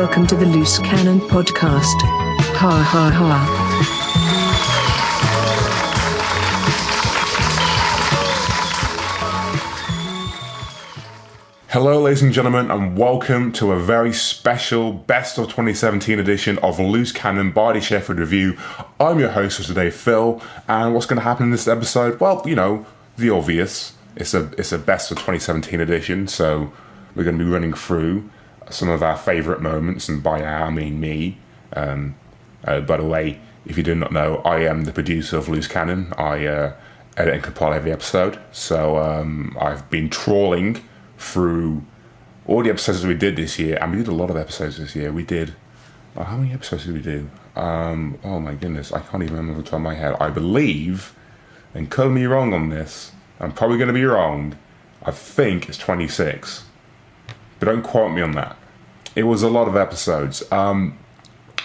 Welcome to the Loose Cannon Podcast. Ha ha ha. Hello ladies and gentlemen, and welcome to a very special Best of 2017 edition of Loose Cannon by the Sheffield Revue. I'm your host for today, Phil, and what's going to happen in this episode? Well, you know, the obvious. It's a Best of 2017 edition, so we're going to be running through some of our favourite moments, and by our I mean me. By the way, if you do not know, I am the producer of Loose Cannon. I edit and compile every episode, so I've been trawling through all the episodes that we did this year, and we did a lot of episodes this year. We did, how many episodes did we do? Oh my goodness, I can't even remember off the top of my head. I believe, and cut me wrong on this, I'm probably going to be wrong, I think it's 26, but don't quote me on that. It was a lot of episodes. So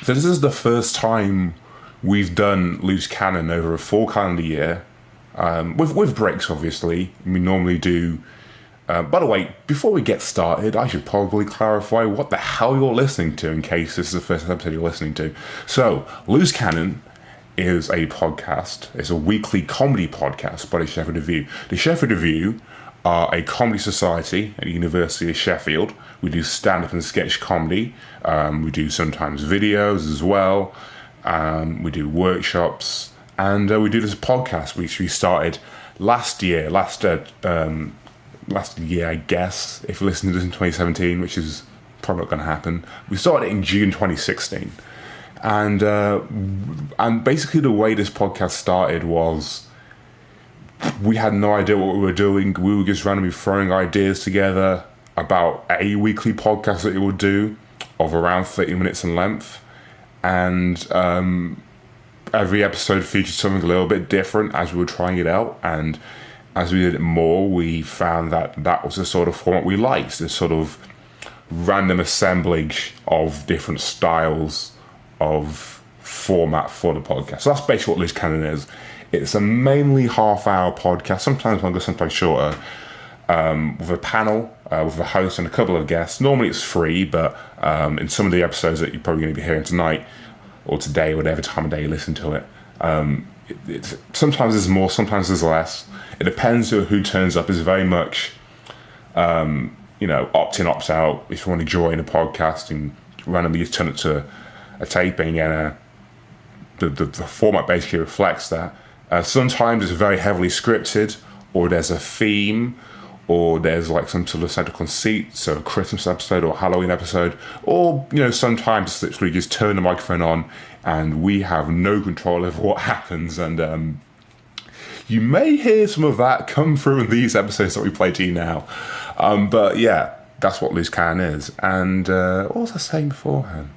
this is the first time we've done Loose Cannon over a full calendar year, with breaks obviously. We normally do. By the way, before we get started, I should probably clarify what the hell you're listening to in case this is the first episode you're listening to. So, Loose Cannon is a podcast. It's a weekly comedy podcast by the Sheffield Revue. The Sheffield Revue are a comedy society at the University of Sheffield. We do stand-up and sketch comedy. We do sometimes videos as well. We do workshops. And we do this podcast, which we started last year, I guess, if you're listening to this in 2017, which is probably not going to happen. We started it in June 2016. And basically the way this podcast started was we had no idea what we were doing. We were just randomly throwing ideas together about a weekly podcast that we would do of around 30 minutes in length. And every episode featured something a little bit different as we were trying it out. And as we did it more, we found that was the sort of format we liked, this sort of random assemblage of different styles of format for the podcast. So that's basically what Loose Cannon is. It's a mainly half-hour podcast, sometimes longer, sometimes shorter, with a panel, with a host and a couple of guests. Normally it's free, but in some of the episodes that you're probably going to be hearing tonight or today, whatever time of day you listen to it, sometimes there's more, sometimes there's less. It depends who turns up. It's very much, opt in, opt out. If you want to join a podcast and randomly just turn it to a taping, and the format basically reflects that. Sometimes it's very heavily scripted, or there's a theme, or there's like some sort of central conceit, so a Christmas episode or a Halloween episode, or sometimes it's literally just turn the microphone on and we have no control over what happens, and you may hear some of that come through in these episodes that we play to you now. But yeah, that's what Loose Cannon is. And what was I saying beforehand?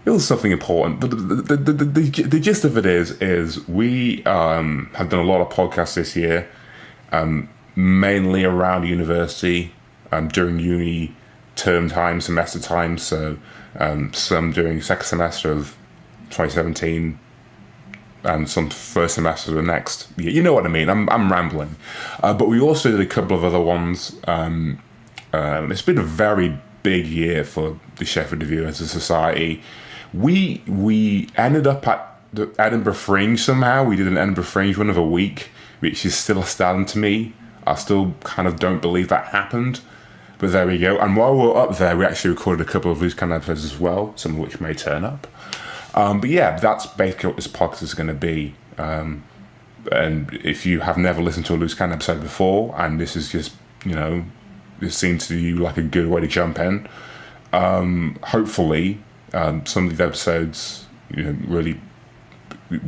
It was something important. The gist of it is we have done a lot of podcasts this year, mainly around university, during uni term time, semester time. So some during second semester of 2017, and some first semester of the next. You know what I mean. I'm rambling. But we also did a couple of other ones. It's been a very big year for the Sheffield Revue as a society. We ended up at the Edinburgh Fringe somehow. We did an Edinburgh Fringe run of a week, which is still astounding to me. I still kind of don't believe that happened. But there we go. And while we were up there, we actually recorded a couple of Loose Cannon episodes as well, some of which may turn up. But yeah, that's basically what this podcast is going to be. And if you have never listened to a Loose Cannon episode before, and this is just, this seems to you like a good way to jump in, hopefully some of these episodes, really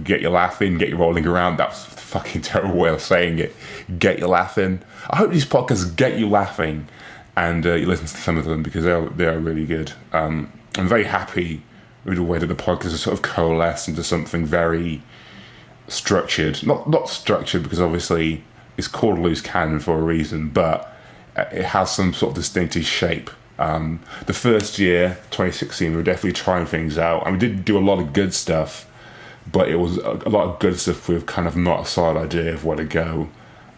get you laughing, get you rolling around. That's a fucking terrible way of saying it. Get you laughing. I hope these podcasts get you laughing, and you listen to some of them because they are really good. I'm very happy with the way that the podcast has sort of coalesced into something very structured. Not structured because obviously it's called Loose Cannon for a reason, but it has some sort of distinctive shape. The first year, 2016, we were definitely trying things out, and we did do a lot of good stuff, but it was a lot of good stuff with kind of not a solid idea of where to go.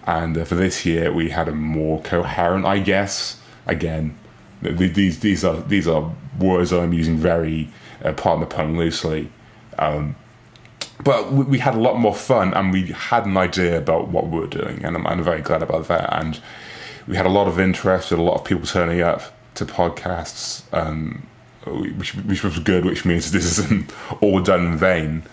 And for this year, we had a more coherent, I guess. Again, These are words that I'm using very, pardon the pun, loosely. But we had a lot more fun, and we had an idea about what we were doing, and I'm very glad about that. And we had a lot of interest, with a lot of people turning up to podcasts, which was good, which means this isn't all done in vain.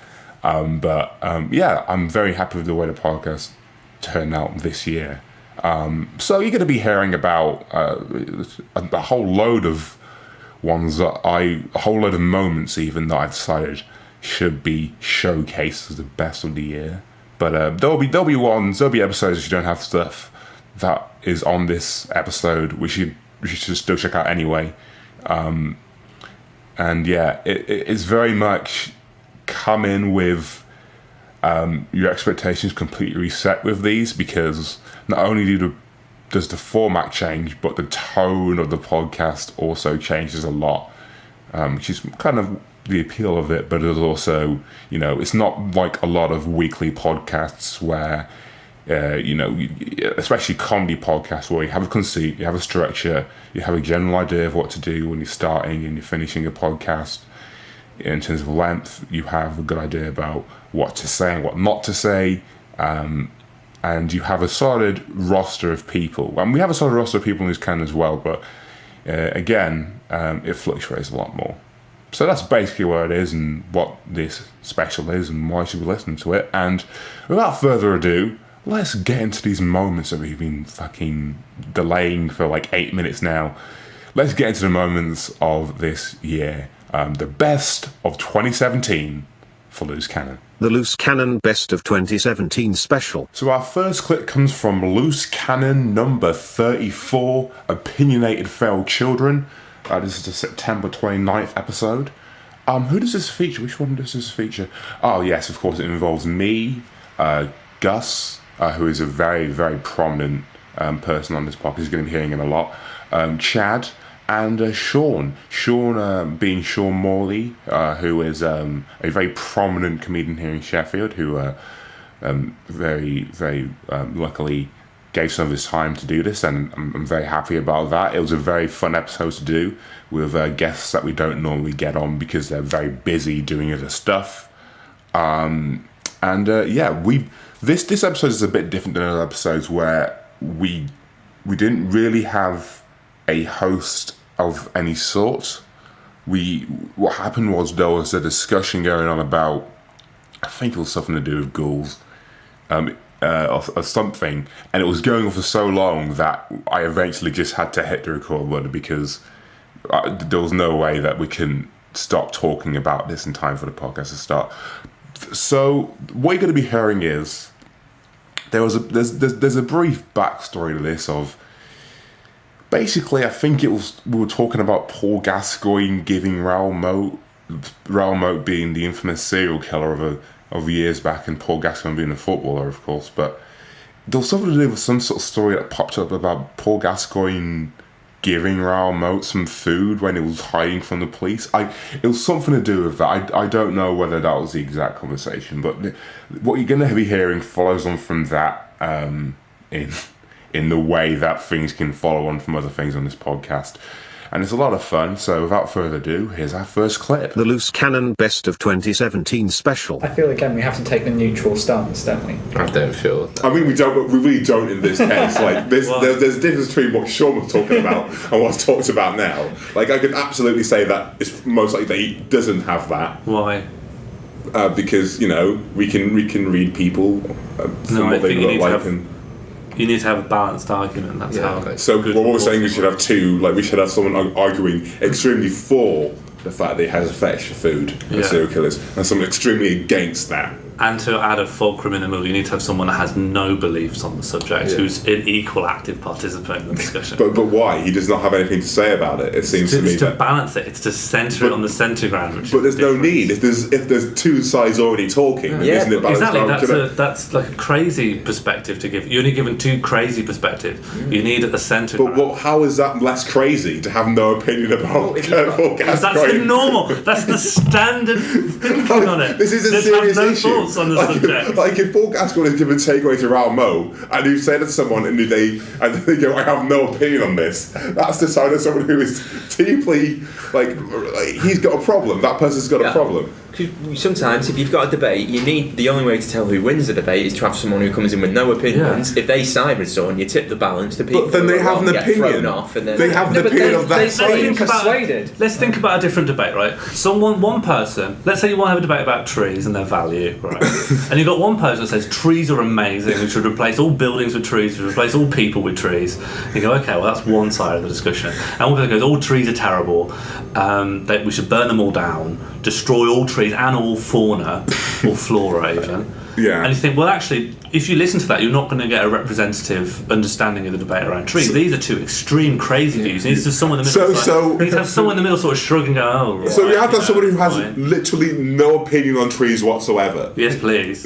But I'm very happy with the way the podcast turned out this year. So you're going to be hearing about a whole load of a whole load of moments even that I've decided should be showcased as the best of the year. But there'll be episodes if you don't have stuff that is on this episode, which you should still check out anyway. And yeah, it's very much come in with your expectations completely reset with these, because not only does the format change, but the tone of the podcast also changes a lot, which is kind of the appeal of it. But there's also, it's not like a lot of weekly podcasts where, especially comedy podcasts, where you have a conceit, you have a structure, you have a general idea of what to do when you're starting and you're finishing a podcast. In terms of length, you have a good idea about what to say and what not to say, and you have a solid roster of people. And we have a solid roster of people in this can as well, but again, it fluctuates a lot more. So that's basically what it is and what this special is and why you should be listening to it. And without further ado, let's get into these moments that we've been fucking delaying for like 8 minutes now. Let's get into the moments of this year. The best of 2017 for Loose Cannon. The Loose Cannon Best of 2017 special. So our first clip comes from Loose Cannon number 34, Opinionated Feral Children. This is the September 29th episode. Who does this feature? Which one does this feature? Oh, yes, of course, it involves me, Gus, who is a very, very prominent person on this podcast. He's going to be hearing him a lot. Chad, and Sean. Sean being Sean Morley, who is a very prominent comedian here in Sheffield, who very, very luckily gave some of his time to do this, and I'm very happy about that. It was a very fun episode to do with guests that we don't normally get on because they're very busy doing other stuff. This episode is a bit different than other episodes where we didn't really have a host of any sort. What happened was there was a discussion going on about, I think it was something to do with ghouls, or something, and it was going on for so long that I eventually just had to hit the record button because there was no way that we can stop talking about this in time for the podcast to start. So what you're going to be hearing is there's a brief backstory to this of basically, I think we were talking about Paul Gascoigne giving Raoul Moat being the infamous serial killer of years back, and Paul Gascoigne being a footballer, of course, but there was something to do with some sort of story that popped up about Paul Gascoigne giving Raoul Moat some food when he was hiding from the police. It was something to do with that. I don't know whether that was the exact conversation, but what you're going to be hearing follows on from that in the way that things can follow on from other things on this podcast. And it's a lot of fun, so without further ado, here's our first clip. The Loose Cannon Best of 2017 special. I feel, again, we have to take the neutral stance, don't we? I don't feel that. I mean, we really don't in this case. Like, there's a difference between what Sean was talking about and what's talked about now. Like, I could absolutely say that it's most likely that he doesn't have that. Why? Because, we can read people from what they look like. You need to have a balanced argument. That's how. So what we're saying is we should have two. Like, we should have someone arguing extremely for the fact that he has a fetish for food and serial killers, and someone extremely against that. And to add a fulcrum in the middle, you need to have someone that has no beliefs on the subject, who's an equal active participant in the discussion. but why? He does not have anything to say about it. It seems to me to balance it. It's to centre it on the centre ground. But there's no need if there's two sides already talking. Isn't it balanced exactly. That's like a crazy perspective to give. You're only given two crazy perspectives. You need a centre. But how is that less crazy to have no opinion about? That's the normal. That's the standard thinking on it. This is a serious issue. thoughts on the subject. Like if Paul Gascoigne is giving takeaway to Raoul Mo, and you say to someone and they go, I have no opinion on this, that's the sign of someone who is deeply, like he's got a problem. That person's got a problem. Sometimes, if you've got a debate, the only way to tell who wins the debate is to have someone who comes in with no opinions. If they side with someone, you tip the balance. The people but then they have an opinion. Off and then they have an opinion of that side. Let's think about a different debate, right? One person, let's say you want to have a debate about trees and their value, right? And you've got one person that says trees are amazing, we should replace all buildings with trees, we should replace all people with trees. You go, okay, well that's one side of the discussion. And one person goes, all trees are terrible, that we should burn them all down, destroy all trees and all fauna, or flora even. Yeah. And you think, well, actually, if you listen to that, you're not going to get a representative understanding of the debate around trees. These are two extreme, crazy views. You need to have someone in the middle. You need to have someone in the middle sort of shrug and go, oh, right. So you have to have somebody who has literally no opinion on trees whatsoever. Yes, please.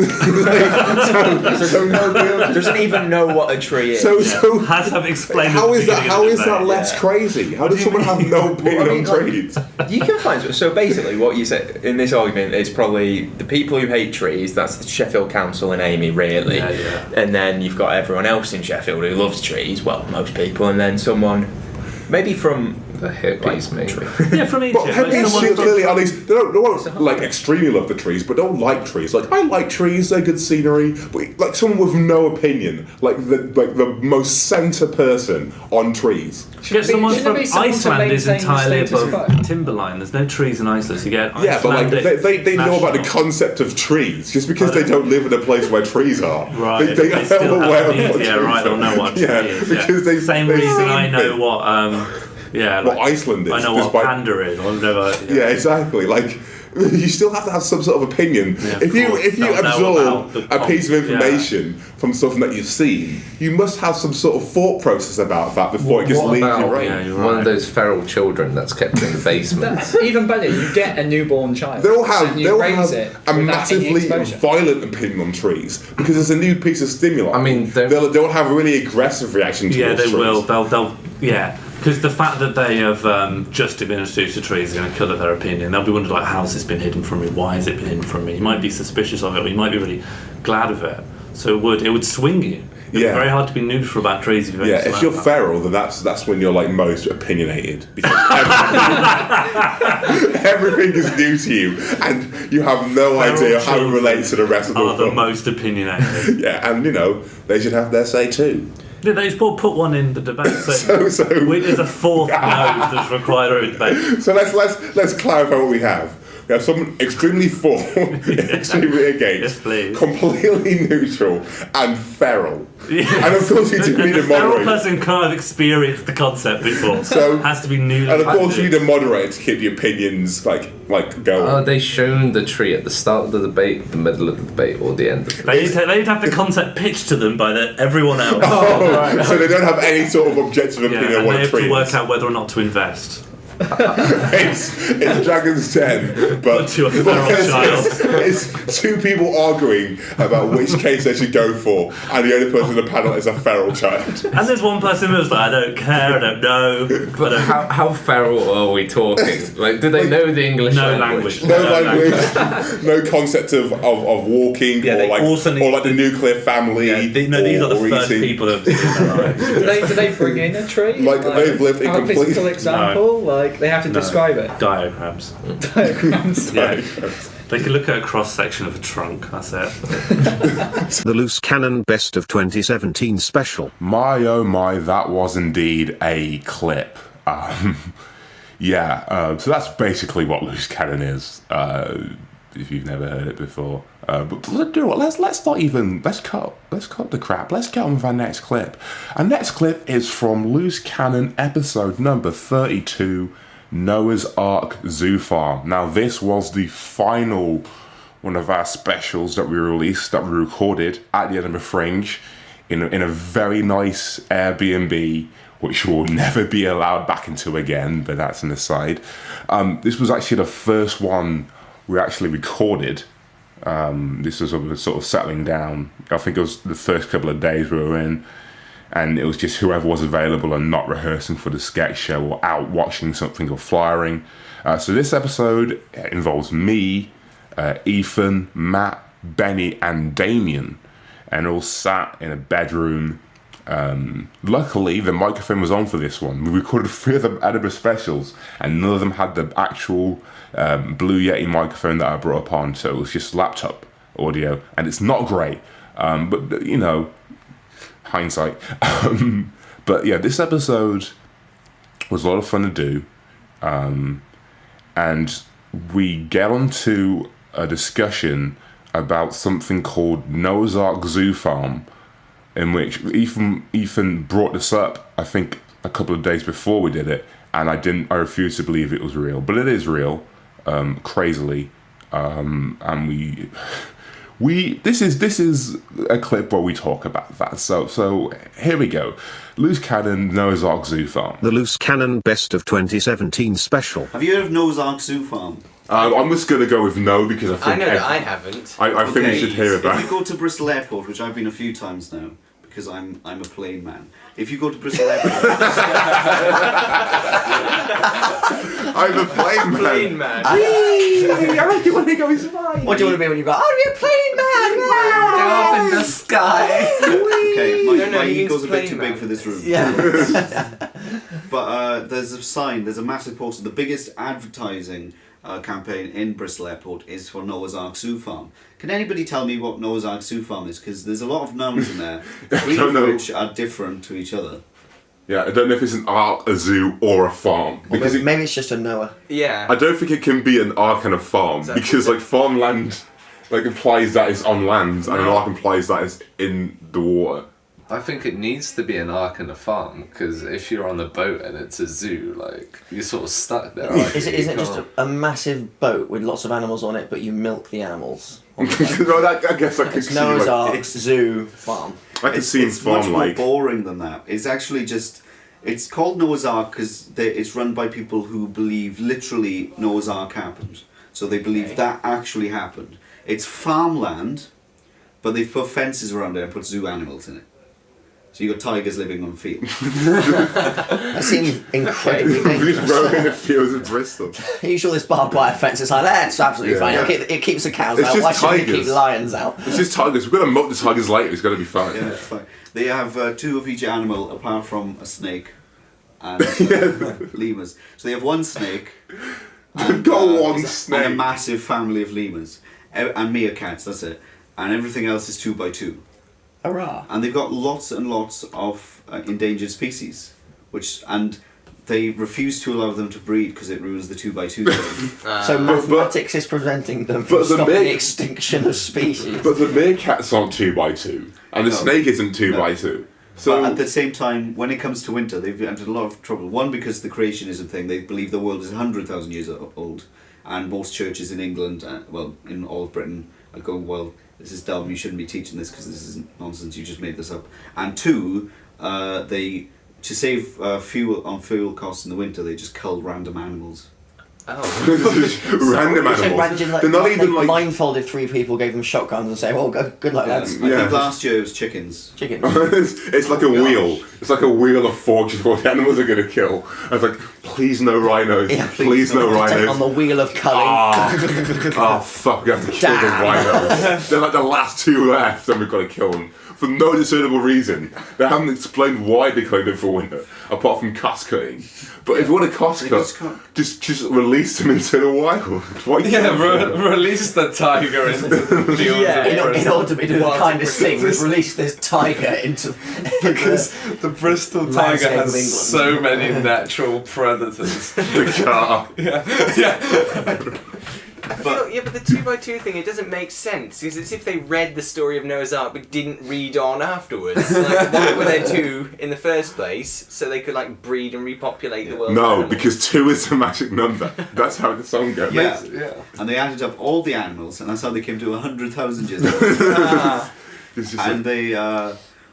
Doesn't even know what a tree is. So has to have explained. How is that less crazy? How does someone have no opinion on trees? You can find so basically what you said in this argument is probably the people who hate trees. That's the Sheffield Council and Amy, really. Yeah. And then you've got everyone else in Sheffield who loves trees. Well, most people, and then someone maybe from the hippies, maybe. Yeah, from Egypt. But hippies clearly, at least, they don't like extremely love the trees, but don't like trees. Like, I like trees; they're good scenery. But like someone with no opinion, like the most centre person on trees. Get someone from Iceland is entirely above timberline. There's no trees in Iceland. So you get but like they know about the concept of trees. Just because they don't live in a place where trees are, right? They still aware have of what right. They'll know what a tree is. Because same reason I know what. What Iceland is. I know what panda is. I've never. Yeah, exactly. Like, you still have to have some sort of opinion. Yeah, if you absorb a piece of information from something that you've seen, you must have some sort of thought process about that before it just leaves your brain. Yeah, one of those feral children that's kept in the basement. Even better, you get a newborn child. They'll have a massively exposure. violent opinion on trees because it's a new piece of stimuli. I mean, they'll have a really aggressive reaction to trees. Yeah, they will. They'll. Because the fact that they have just been introduced to trees is going to colour their opinion. They'll be wondering, like, how's this been hidden from me? Why has it been hidden from me? You might be suspicious of it, or you might be really glad of it. So it would swing you. It's very hard to be neutral about trees. If you're feral, then that's when you're like most opinionated because everything is new to you, and you have no idea how it relates to the rest of the world. The most opinionated. Yeah, and they should have their say too. Yeah, they just put one in the debate. So there's a fourth nose that's required in the debate. So let's clarify what we have. We have someone extremely for, extremely against, completely neutral, and feral. Yes. And of course, you do need a moderator. The feral person can't have experienced the concept before, so has to be new. And of course, you need a moderator to keep the opinions like going. Are they shown the tree at the start of the debate, the middle of the debate, or the end of the debate? They'd have the concept pitched to them by everyone else. Right. So they don't have any sort of objective opinion on what a tree is. They have to work out whether or not to invest. it's Dragon's Den, but to a feral child. It's two people arguing about which case they should go for, and the only person in the panel is a feral child. And there's one person who's like, I don't care, I don't know. But how feral are we talking? Like, do they know the English language? No language, no concept of walking, or like the nuclear family. Yeah, these are the first people that have seen their lives. Do they bring in a tree? Like they've lived in complete... A physical example? No. They have to describe it. Diagrams. Yeah. They can look at a cross section of a trunk. That's it. The Loose Cannon Best of 2017 special. My oh my, that was indeed a clip. So that's basically what Loose Cannon is. If you've never heard it before. But let's cut the crap. Let's get on with our next clip. Our next clip is from Loose Cannon episode number 32, Noah's Ark Zoo Farm. Now, this was the final one of our specials that we released, that we recorded at the Edinburgh Fringe in a very nice Airbnb, which will never be allowed back into again, but that's an aside. This was actually the first one we actually recorded. This was sort of settling down. I think it was the first couple of days we were in, and it was just whoever was available and not rehearsing for the sketch show or out watching something or flyering. So this episode involves me, Ethan, Matt, Benny and Damien, and all sat in a bedroom. Luckily, the microphone was on for this one. We recorded 3 of the Edinburgh specials, and none of them had the actual Blue Yeti microphone that I brought up on, so it was just laptop audio, and it's not great. But, you know, hindsight. But yeah, this episode was a lot of fun to do. And we get onto a discussion about something called Noah's Ark Zoo Farm, in which Ethan brought this up, I think, a couple of days before we did it, and I refused to believe it was real, but it is real, crazily, and this is a clip where we talk about that. So here we go. Loose Cannon, Noah's Ark Zoo Farm. The Loose Cannon Best of 2017 special. Have you heard of Noah's Ark Zoo Farm? I'm just going to go with no because I think... I know that I haven't. I think we should hear about If you go to Bristol Airport, which I've been a few times now, because I'm a plane man. If you go to Bristol Airport... I'm a plane man. Plane man. What do you want to be when you go, I'll be a plane man! Go up in the sky. Okay, my he ego's a means bit too plane big man. for this room. Yeah. But there's a sign, there's a massive poster. The biggest advertising campaign in Bristol Airport is for Noah's Ark Zoo Farm. Can anybody tell me what Noah's Ark Zoo Farm is? Because there's a lot of nouns in there, 3 of which are different to each other. Yeah, I don't know if it's an ark, a zoo, or a farm. Because Maybe it's just a Noah. Yeah. I don't think it can be an ark and a farm, Exactly. because like farmland implies that it's on land, and an ark implies that it's in the water. I think it needs to be an ark and a farm, because if you're on the boat and it's a zoo, like, you're sort of stuck there. Aren't you? Isn't it just a massive boat with lots of animals on it, but you milk the animals? No, I guess I could It's see Noah's like, Ark Zoo Farm. I could see in It's much farm more like boring than that. It's actually just... It's called Noah's Ark because it's run by people who believe literally Noah's Ark happened. So they believe that actually happened. It's farmland, but they've put fences around it and put zoo animals in it. So you've got tigers living on fields. That seems incredibly Who's dangerous. rowing the fields in Bristol? Usually this barbed wire fence is like, that's absolutely Yeah. fine. Yeah. It keeps the cows It's out. just Why shouldn't we tigers. keep lions out? It's just tigers. We're gonna milk the tigers later. It's gonna be fine. Yeah, it's fine. They have 2 of each animal apart from a snake and lemurs. So they have 1 snake. They've got one and a snake. massive family of lemurs. And meerkats, that's it. And everything else is 2x2. Hurrah. And they've got lots and lots of endangered species, and they refuse to allow them to breed because it ruins the 2x2 thing. So mathematics is preventing them from but the stopping mer- the extinction of species. But the meerkats aren't 2x2, and the snake isn't 2x2. So But at the same time, when it comes to winter, they've had a lot of trouble. One, because the creationism thing, they believe the world is 100,000 years old, and most churches in England, in all of Britain, are going, well, this is dumb, you shouldn't be teaching this because this isn't nonsense, you just made this up. And 2, to save fuel costs in the winter, they just cull random animals. random animals. Imagine They're not even like. blindfolded 3 people, gave them shotguns and say, well, good luck, lads. I think last year it was chickens. Chicken. It's like a wheel. It's like a wheel of fortune what the animals are going to kill. I was like, please no rhinos. Yeah, please no Take on rhinos. the wheel of culling. Oh fuck, we have to kill the Damn. rhinos. They're like the last 2 left and we've got to kill them. For no discernible reason. They haven't explained why they killed them for winter, apart from cost cutting. But if you want a cost They cut, just can't- just release them into the wild. Why Yeah, can't you? release the tiger into the fields In order to be doing the Wild kindest thing, Bristol. we've released this tiger into Because the Bristol tiger Landscape of has England. so many natural predators. The car. I feel, but the 2x2 thing, it doesn't make sense, because it's if they read the story of Noah's Ark but didn't read on afterwards. Like, why were there 2 in the first place, so they could like breed and repopulate the world? No, because 2 is the magic number. That's how the song goes. Yeah. Yeah. And they added up all the animals, and that's how they came to 100,000 years old. It's just And like, they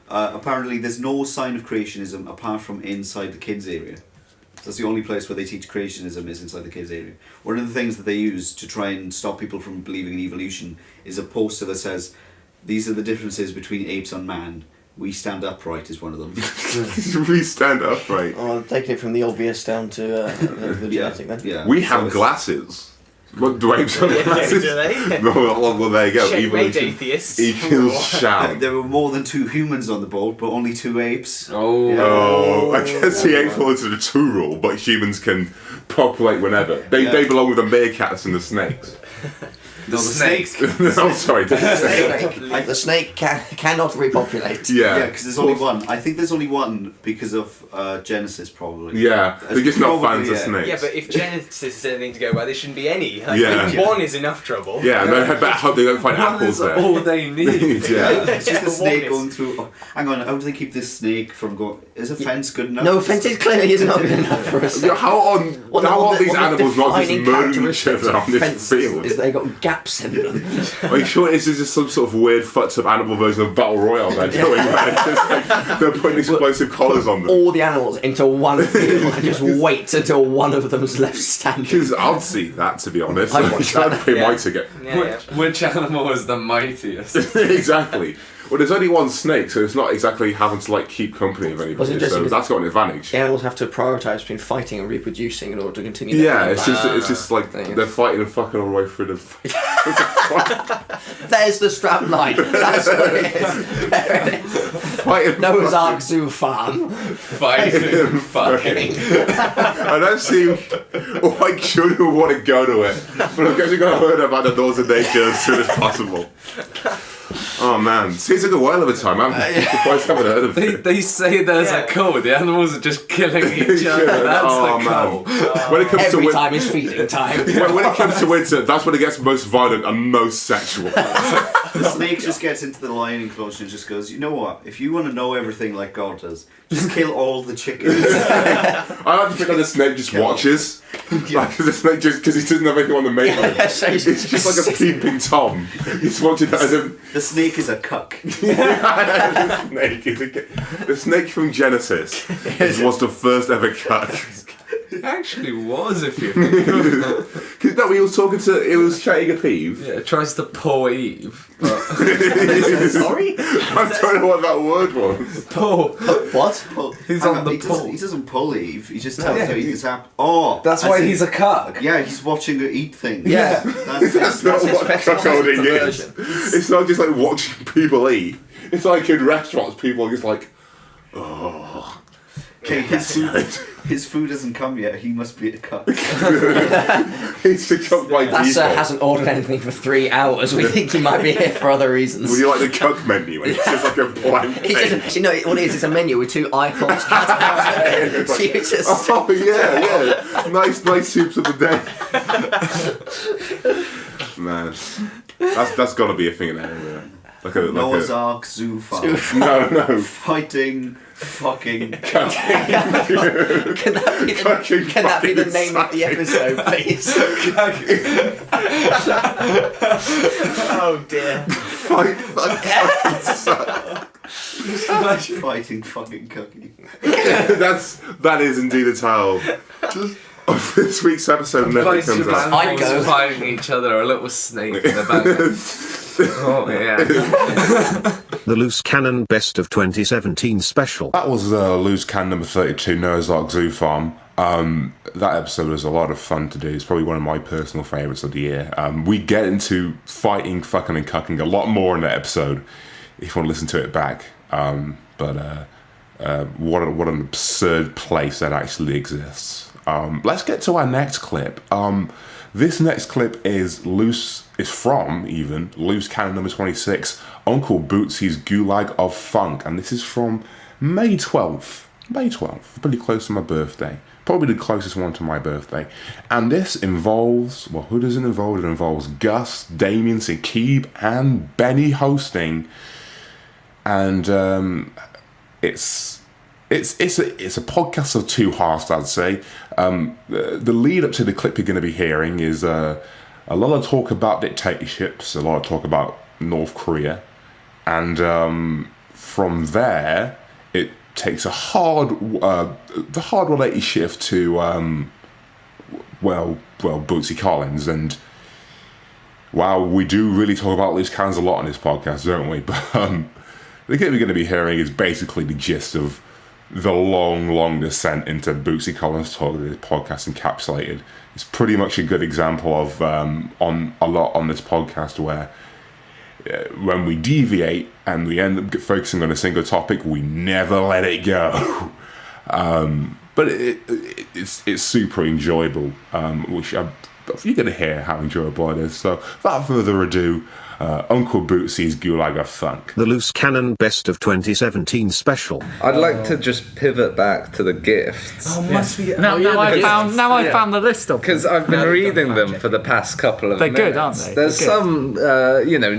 apparently there's no sign of creationism apart from inside the kids area. So that's the only place where they teach creationism is inside the kids area. One of the things that they use to try and stop people from believing in evolution is a poster that says, "These are the differences between apes and man. We stand upright" is one of them. we stand upright. Oh, taking it from the obvious down to the genetic then. Yeah. We So have it's- glasses. What do apes have Yeah, glasses? do they? Well, there you go. Checkmate atheists. Equals shout. There were more than 2 humans on the boat, but only 2 apes. Oh. Yeah. Oh, I guess the apes fall into the 2 rule, but humans can populate whenever. They belong with the meerkats and the snakes. The snakes. I'm sorry. The snake cannot repopulate. Yeah, because there's only one. I think there's only one because of Genesis, probably. Yeah, they're just not fans of Probably, snakes. Yeah, but if Genesis is anything to go by, there shouldn't be any. Like, Yeah. one is enough trouble. Yeah, and I better hope they don't find That apples is there. all they need. Yeah. It's just the One snake is- going through. Oh, hang on, how do they keep this snake from going? Is a fence good enough? No, fences clearly is not good enough for us. Yeah, how are these animals not just murdering each other on this field? Is they got gaps in them. Are you sure this is just some sort of weird, fucked up animal version of Battle Royale they're doing? Right? Just like, they're putting explosive collars on them. All the animals into one field and just wait until one of them's left standing. Because I'd see that, to be honest. I'd watch that. I'd pay my ticket. Yeah. Which animal is the mightiest? Exactly. Well, there's only one snake, so it's not exactly having to like keep company of What's anybody. interesting So is- that's got an advantage. The animals have to prioritise between fighting and reproducing in order to continue. Yeah, their it's just like Thing. they're fighting and fucking all the way through the There's the strap line. That's what it is. There it is. fighting. Noah's Ark Zoo Farm. Fighting, fucking. I don't seem like children who want to go to it, but I'm guessing going to learn about the laws of nature as soon as possible. Oh man, seems like a while of a time. I'm surprised I haven't heard of it. They say there's Yeah. a code. The animals are just killing each other. That's Oh, the man. code. When it comes to Every win- time is feeding time. when it comes to winter, that's when it gets most violent and most sexual. The snake just gets into the lion enclosure and just goes, you know what? If you want to know everything like God does, just kill all the chickens. I like to think that the snake just watches. Like the snake just because he doesn't have anything on the main line. Yeah, so It's just like a peeping Tom. He's watching that as a The snake is a cuck. the snake from Genesis was the first ever cut. It actually was, if you think. Because no, he was talking to, he was chatting a peeve. Yeah, it tries to pull Eve. But Sorry? I don't know what that word was. pull. What? He's Hang on the he pull. he doesn't pull Eve. He just tells Yeah. her he's happy. Oh, That's as why in- he's a cuck. Yeah, he's watching her eat things. Yeah. That's Not his what fetish, cuckolding that's is. his It's not just like watching people eat. It's like in restaurants, people are just like, okay. His food hasn't come yet. He must be a cuck. it's to cook by That sir default. hasn't ordered anything for 3 hours. We think he might be here for other reasons. Would you like the cook menu? It's just like a blank He page. just, you know what it is? It's a menu with 2 icons cut out. So you just Oh yeah. Nice soups of the day. Man, that's got to be a thing in there. Yeah. Like Noah's a Ark Zoo Farm. no. Fighting fucking Can that be the name of the episode, please? Oh dear. Fight, fighting fucking cookie. that is indeed the title of this week's episode. Never Bunch comes of out. I'd go. animals fighting each other, a little snake in the back. Oh yeah. The Loose Cannon Best of 2017 special. That was Loose Can number 32, Noah's Ark Zoo Farm. That episode was a lot of fun to do. It's probably one of my personal favourites of the year. We get into fighting, fucking and cucking a lot more in that episode if you want to listen to it back. But what an absurd place that actually exists. Let's get to our next clip. This next clip is from Loose Cannon number 26, Uncle Bootsy's Gulag of Funk, and this is from May 12th, pretty close to my birthday, probably the closest one to my birthday, and this involves, well, who does it involve? It involves Gus, Damien, Sakib, and Benny hosting, and it's a podcast of 2 halves, I'd say. The lead up to the clip you're going to be hearing is a lot of talk about dictatorships, a lot of talk about North Korea, and from there it takes a hard related shift to Bootsy Collins, and wow, we do really talk about loose cannons a lot on this podcast, don't we? But the clip you're going to be hearing is basically the gist of the long descent into Bootsy Collins talk that this podcast encapsulated. It's pretty much a good example of on this podcast where when we deviate and we end up focusing on a single topic, we never let it go. But it's super enjoyable, which you're going to hear how enjoyable it is. So without further ado, Uncle Bootsy's Gulag of Funk. The Loose Cannon Best of 2017 special. I'd like to just pivot back to the gifts. Oh, must we? Now I found the list of them. Because I've been reading them for the past couple of They're minutes. good, aren't they? There's They're some,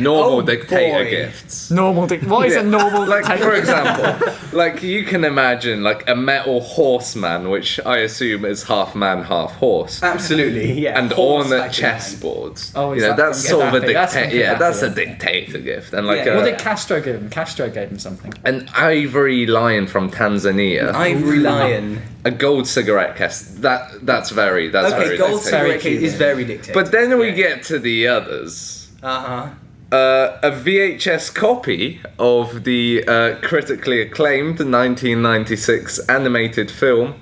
normal dictator boy. gifts. What is a normal Like, dictator? for example, like you can imagine like a metal horseman, which I assume is half man, half horse. Absolutely, yeah. And Horse ornate fighting man. chessboards. Oh, is that that's from sort of a Gaddafi? That's from dictator. Yeah, Gaddafi, that's a yeah. dictator gift. And like Yeah. What did Castro give him? Castro gave him something. an ivory lion from Tanzania, Ivory lion. a gold cigarette case. That's very Okay, very gold dictator. cigarette case is very dictator. But then we get to the others. A VHS copy of the critically acclaimed 1996 animated film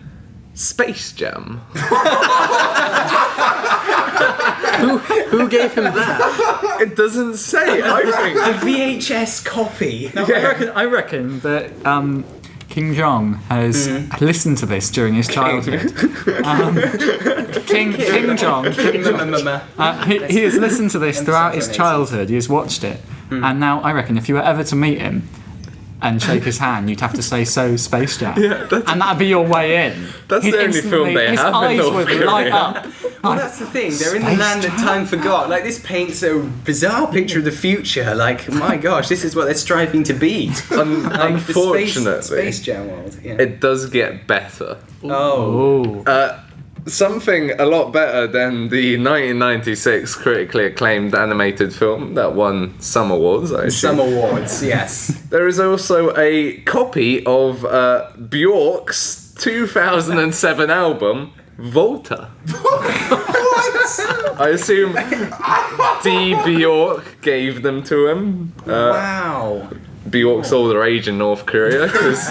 Space Jam. Who gave him that? It doesn't say. I think. A VHS copy. No, I reckon that King Jong has listened to this during his childhood. King Jong, he has listened to this throughout his childhood. He has watched it, and now I reckon if you were ever to meet him and shake his hand, you'd have to say "So Space Jam," and that'd be your way in. That's the only film they his have in eyes North would Korea. light up. Well, that's the thing. They're in the land that time forgot. Like, this paints a bizarre picture of the future. Like, my gosh, this is what they're striving to be. Like, the Unfortunately, Space Jam world. Yeah. it does get better. Oh. Something a lot better than the 1996 critically acclaimed animated film that won some awards. I assume. Some awards, yes. There is also a copy of Bjork's 2007 album, Volta. I assume D. Bjork gave them to him. Wow. Bjork's all the rage in North Korea. 'Cause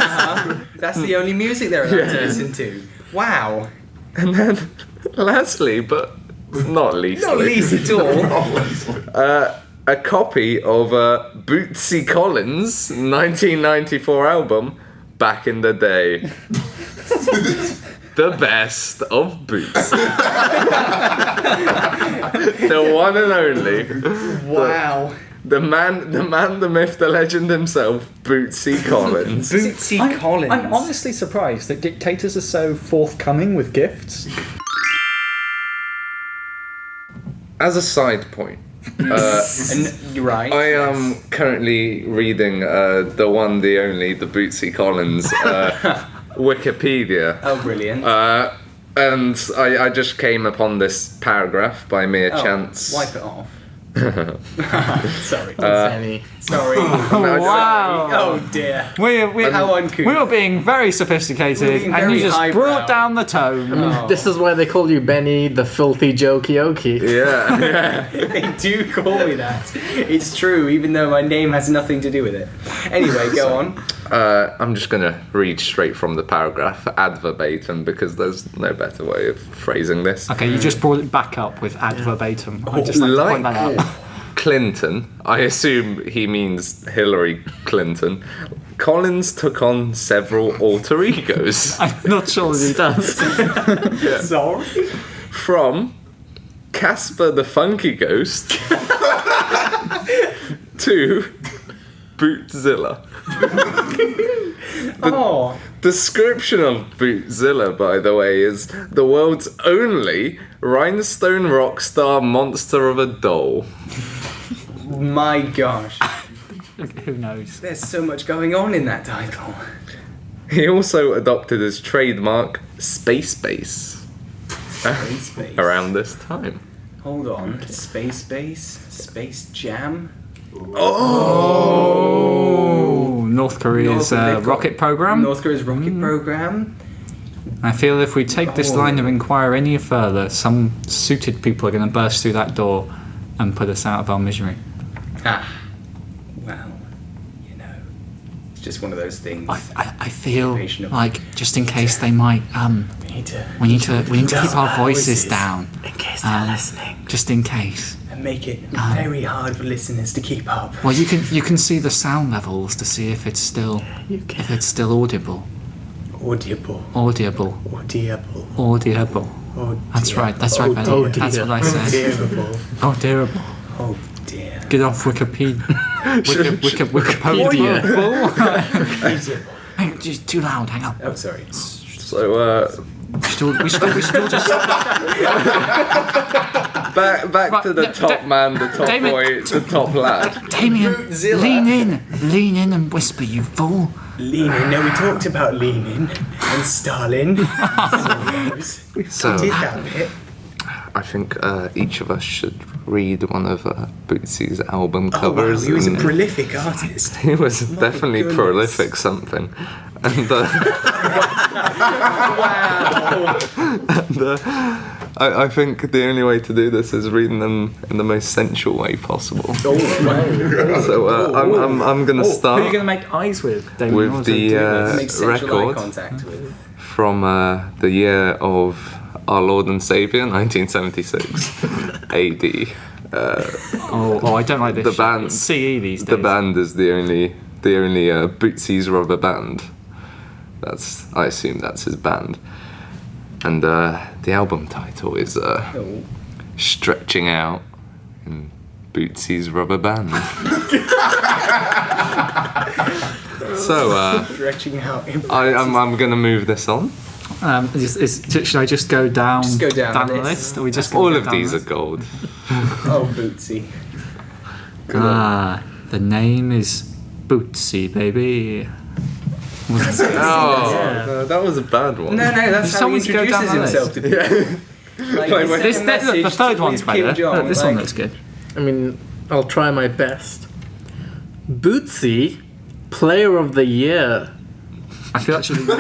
That's the only music they're allowed to listen to. Wow. and then, lastly, but not leastly, Not least at all. a copy of Bootsy Collins' 1994 album, Back in the Day. The best of Boots. The one and only. Wow. The man, the myth, the legend himself, Bootsy Collins. Bootsy Collins. I'm honestly surprised that dictators are so forthcoming with gifts. As a side point, And you're right. I am currently reading the one, the only, the Bootsy Collins Wikipedia. Oh, brilliant. And I just came upon this paragraph by mere chance. Wipe it off. Sorry. Penny. Sorry. Wow. Oh dear. We're How uncouth. we were being very sophisticated, We were being and very you just highbrow. brought down the tone. This is why they call you Benny the filthy jokey okie. Yeah. They do call me that. It's true, even though my name has nothing to do with it. Anyway, go on. I'm just gonna read straight from the paragraph, ad verbatim, because there's no better way of phrasing this. Okay, you just brought it back up with ad verbatum. I just like to point that out. Clinton, I assume he means Hillary Clinton, Collins took on several alter egos. I'm not sure that he does. Sorry. From Casper the Funky Ghost to Bootzilla. Oh. Description of Bootzilla, by the way, is the world's only rhinestone rock star monster of a doll. My gosh. Who knows? There's so much going on in that title. He also adopted his trademark Space Base Space. around this time. Hold on. Space Base? Space Jam? Oh, North Korea's They've got rocket program. North Korea's rocket program? I feel if we take this line of inquiry any further, some suited people are going to burst through that door and put us out of our misery. Ah. Well, you know. It's just one of those things. I feel Patient. like just in case they might we need to keep our voices down. In case they're listening. Just in case. And make it very hard for listeners to keep up. Well, you can see the sound levels to see if it's still audible. Audible. Audible. That's right, buddy. That's what I said. Audible. Oh dear. Get off Wikipedia. Wikipedia. Hang on, just too loud. Hang on. Oh, sorry. So We still just. back to the Right, top man, the top Damien. boy, the top lad. Damien, lean in and whisper, you fool. Leaning. No, we talked about Lenin and Stalin. So Did that bit. I think each of us should read one of Bootsy's album Oh, wow, covers. he was a and prolific artist. he was definitely goodness. prolific something. And I think the only way to do this is reading them in the most sensual way possible. Oh, wow. So I'm going to Who are start you going to make eyes with, Damien? with Or the Make sexual eye record contact with. from the year of our Lord and Saviour, 1976 AD. I don't like this. The band- CE these days. The band is the only Bootsy's rubber band. I assume that's his band. And the album title is Stretching Out in Bootsy's Rubber Band. So Stretching out. I'm gonna move this on. Should I just go down? Just go down the the list, list. or we just All go of down these the are gold. Oh, Bootsy. the name is Bootsy, baby. Oh, no, that was a bad one. No, that's how he Someone's go down introduces the himself to people. Like, Wait, he wait. sent a The message third to one's his better. Kim Jong, This like, one looks good. I mean, I'll try my best. Bootsy, Player of the Year. I feel actually. Sorry,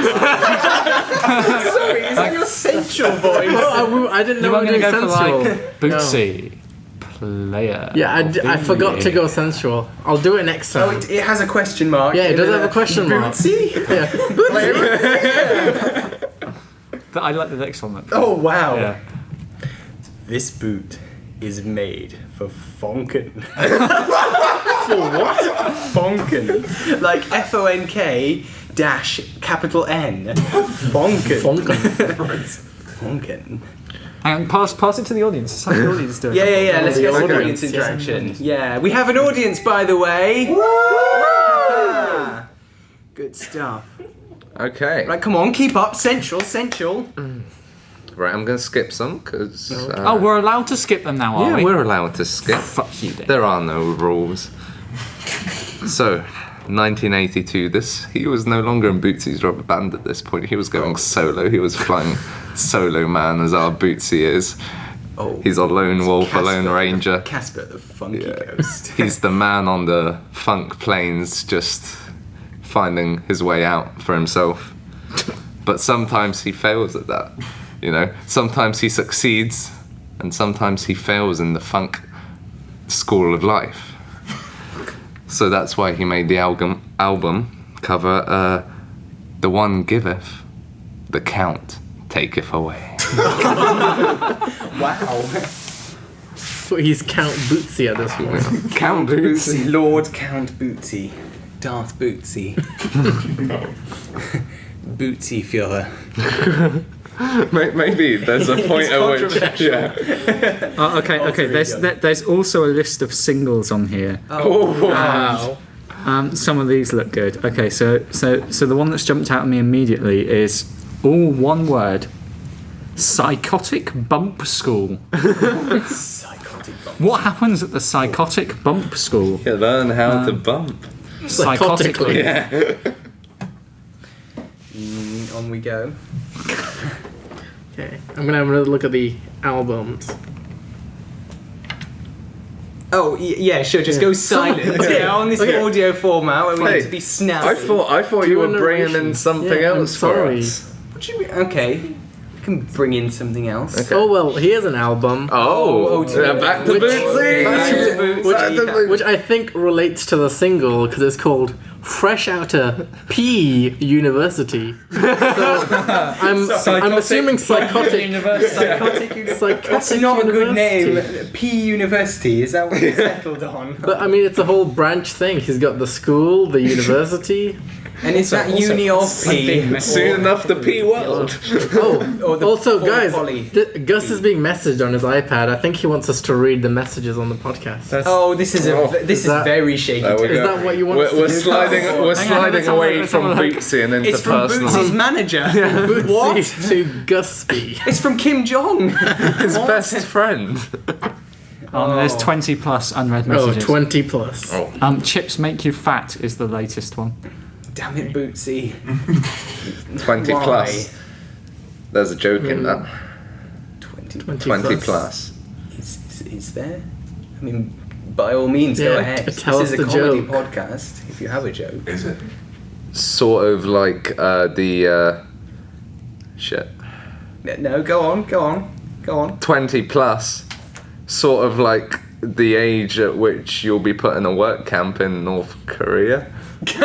is that your sensual voice? Oh, I didn't know You I were was going to doing go for sensual. like Bootsy, player. Yeah, I forgot to go sensual. I'll do it next time. Oh, it has a question mark. Yeah, it in does it. have a question mark. Bootsy? Yeah. But I like the next one. Oh, wow. Yeah. This boot is made for Fonken. For what? Fonken. Like Fonk dash capital N. Fonken. Fonken. And pass it to the audience. It's how the audience do it. Yeah. Let's get some audience, audience interaction. Yeah, we have an audience, by the way. Good stuff. Okay. Right, come on, keep up. Central. Right, I'm going to skip some because. Oh, we're allowed to skip them now, are we? We're allowed to skip. Fuck you, Dave. There are no rules. So, 1982. He was no longer in Bootsy's rubber band at this point. He was going solo. He was flying solo man, as our Bootsy is. Oh, He's a lone wolf, a lone ranger. Casper the Funky Ghost. He's the man on the funk plains, just finding his way out for himself. But sometimes he fails at that. Sometimes he succeeds, and sometimes he fails in the funk school of life. So that's why he made the album cover, "The one giveth, the count taketh away." Wow. So he's Count Bootsy at this point. Count Bootsy. Lord Count Bootsy. Darth Bootsy. Bootsy Führer. Maybe there's a point at which, Okay. There's also a list of singles on here. Oh wow! Some of these look good. Okay, so the one that's jumped out at me immediately is all one word: psychotic bump school. Psychotic bump. What happens at the psychotic bump school? You learn how to bump. Psychotically. Yeah. On we go. Okay, I'm gonna have another look at the albums. Oh, yeah, sure, just go silent. Yeah, on this audio format where we need to be snappy. I thought you were bringing in something else for us. What do you mean? Okay, we can bring in something else. Okay. Oh well, here's an album. Back to Bootsy! Which I think relates to the single because it's called fresh out of P University. So I'm assuming psychotic. Psychotic. That's not a good University. name. P University, is that what you settled on? But I mean, it's a whole branch thing. He's got the school, the university. And is that uni of P? Soon enough, the P world. Oh, the also, full guys, poly. Gus is being messaged on his iPad. I think he wants us to read the messages on the podcast. Oh, this is very shaky. There we Is go. that what you want us to We're do? sliding. We're Hang on, sliding away from Bootsy and into It's from personal. Bootsy's manager. Bootsy What? to Gusby. It's from Kim Jong. His best friend. There's 20 plus unread Oh, messages. 20 plus. Chips make you fat is the latest one. Damn it, Bootsy. 20 Why? plus. There's a joke in that. 20 plus. Is there? I mean, by all means, go Yeah, ahead. tell This us is a the comedy joke. podcast. If you have a joke. Is it? Sort of like the. Shit. No, go on. 20 plus. Sort of like the age at which you'll be put in a work camp in North Korea. There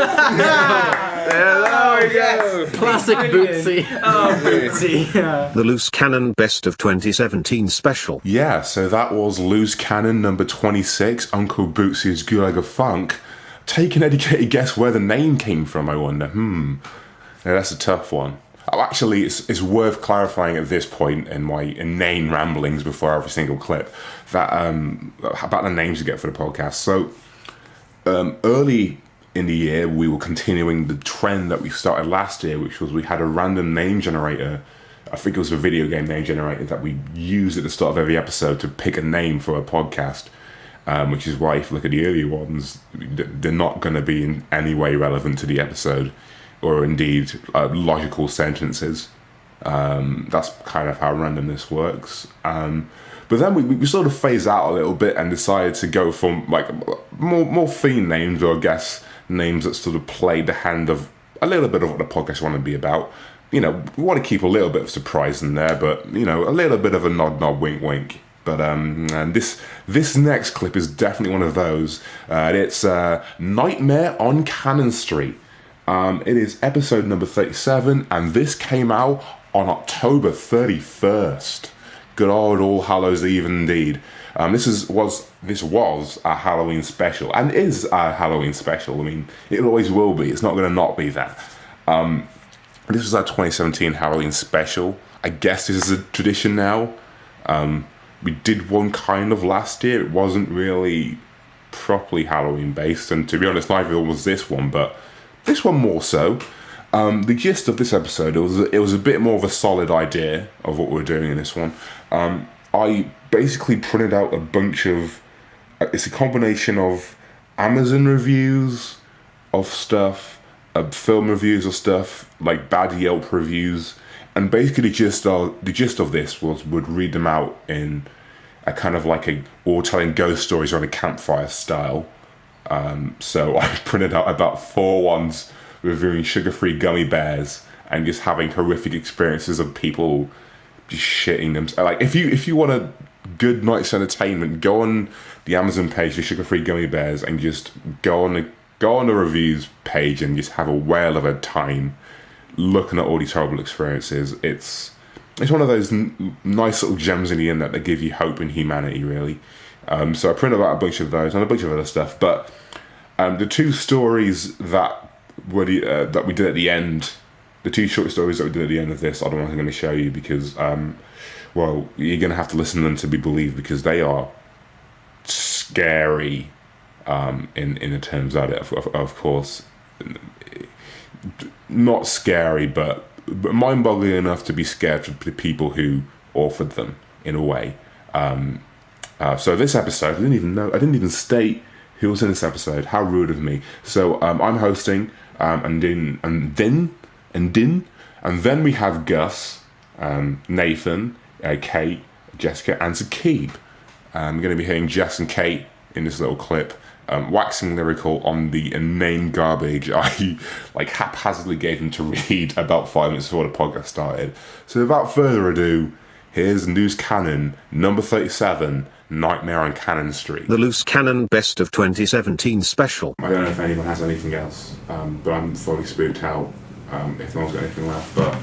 we go. Classic Bootsy. Oh, Bootsy. The Loose Cannon Best of 2017 special. Yeah, so that was Loose Cannon number 26, Uncle Bootsy's Gulag of Funk. Take an educated guess where the name came from, I wonder. Yeah, that's a tough one. Oh, actually, it's worth clarifying at this point in my inane ramblings before every single clip that about the names you get for the podcast. So, early in the year, we were continuing the trend that we started last year, which was we had a random name generator. I think it was a video game name generator that we used at the start of every episode to pick a name for a podcast. Which is why if you look at the earlier ones, they're not going to be in any way relevant to the episode, or indeed logical sentences. That's kind of how randomness works. But then we sort of phased out a little bit and decided to go for like more theme names, or I guess names that sort of play the hand of a little bit of what the podcast want to be about. You know, we want to keep a little bit of surprise in there, but you know, a little bit of a nod, wink, wink. But and this next clip is definitely one of those. It's Nightmare on Cannon Street. It is episode number 37, and this came out on October 31st. Good old All Hallows Eve indeed. This was a Halloween special, and is a Halloween special. I mean, it always will be. It's not going to not be that. This was our 2017 Halloween special. I guess this is a tradition now. We did one kind of last year. It wasn't really properly Halloween based, and to be honest, neither was this one, but this one more so. The gist of this episode, it was a bit more of a solid idea of what we're doing in this one. I basically printed out a bunch of, it's a combination of Amazon reviews of stuff, film reviews of stuff, like bad Yelp reviews, and basically the gist of this would read them out in a kind of like or telling ghost stories on a campfire style. So I printed out about 4 ones reviewing sugar-free gummy bears and just having horrific experiences of people just shitting them. Like if you want a good night's entertainment, go on the Amazon page for sugar-free gummy bears and just go on the reviews page and just have a whale of a time looking at all these horrible experiences. It's one of those nice little gems in the internet that give you hope in humanity, really. So I printed out a bunch of those and a bunch of other stuff. But the 2 stories that we did at the end, the 2 short stories that we did at the end of this, I don't know if I'm going to show you because, well, you're going to have to listen to them to be believed because they are scary in the terms of it, of course. Not scary, but mind-boggling enough to be scared for the people who authored them, in a way. So this episode, I didn't even state who was in this episode. How rude of me. So I'm hosting, and then we have Gus, Nathan, Kate, Jessica, and Zakib. I'm going to be hearing Jess and Kate in this little clip, waxing lyrical on the inane garbage I haphazardly gave them to read about 5 minutes before the podcast started. So without further ado, here's News Cannon number 37, Nightmare on Cannon Street. The Loose Cannon Best of 2017 special. I don't know if anyone has anything else, but I'm fully spooked out if no one's got anything left. But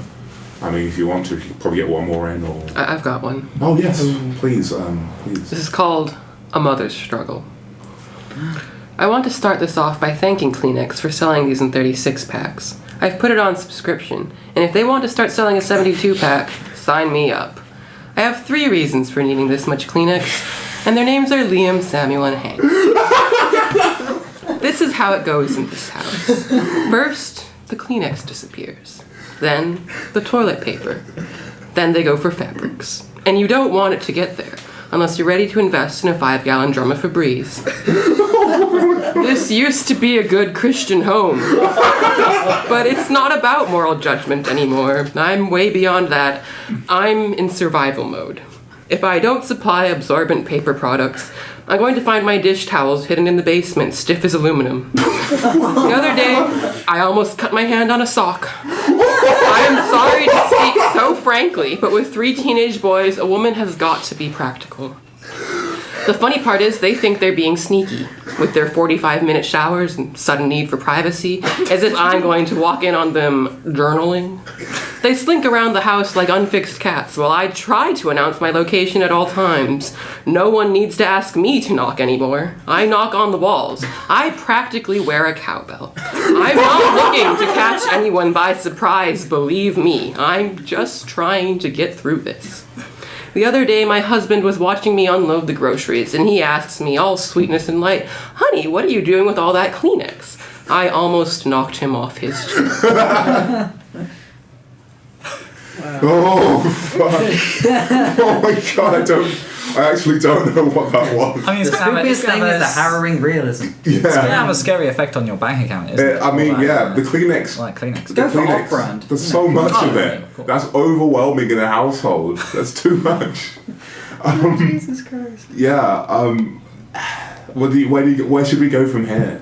I mean, if you want to, you could probably get one more in. Or I've got one. Oh yes, please, please. This is called A Mother's Struggle. I want to start this off by thanking Kleenex for selling these in 36 packs. I've put it on subscription, and if they want to start selling a 72 pack, sign me up. I have 3 reasons for needing this much Kleenex, and their names are Liam, Samuel, and Hank. This is how it goes in this house. First, the Kleenex disappears. Then, the toilet paper. Then they go for fabrics. And you don't want it to get there, unless you're ready to invest in a 5-gallon drum of Febreze. This used to be a good Christian home. But it's not about moral judgment anymore. I'm way beyond that. I'm in survival mode. If I don't supply absorbent paper products, I'm going to find my dish towels hidden in the basement, stiff as aluminum. The other day, I almost cut my hand on a sock. I am sorry to speak so frankly, but with 3 teenage boys, a woman has got to be practical. The funny part is they think they're being sneaky, with their 45-minute showers and sudden need for privacy, as if I'm going to walk in on them journaling. They slink around the house like unfixed cats, while I try to announce my location at all times. No one needs to ask me to knock anymore. I knock on the walls. I practically wear a cowbell. I'm not looking to catch anyone by surprise, believe me. I'm just trying to get through this. The other day, my husband was watching me unload the groceries, and he asks me, all sweetness and light, "Honey, what are you doing with all that Kleenex?" I almost knocked him off his chair. Oh, fuck. Oh my god, I actually don't know what that was. I mean, the spookiest thing is the harrowing realism. Yeah. It's going to have a scary effect on your bank account, isn't it? I mean, yeah, the Kleenex. Like Kleenex. Go for off-brand. There's so much of it. That's overwhelming in a household. That's too much. Jesus Christ. Yeah. Where should we go from here?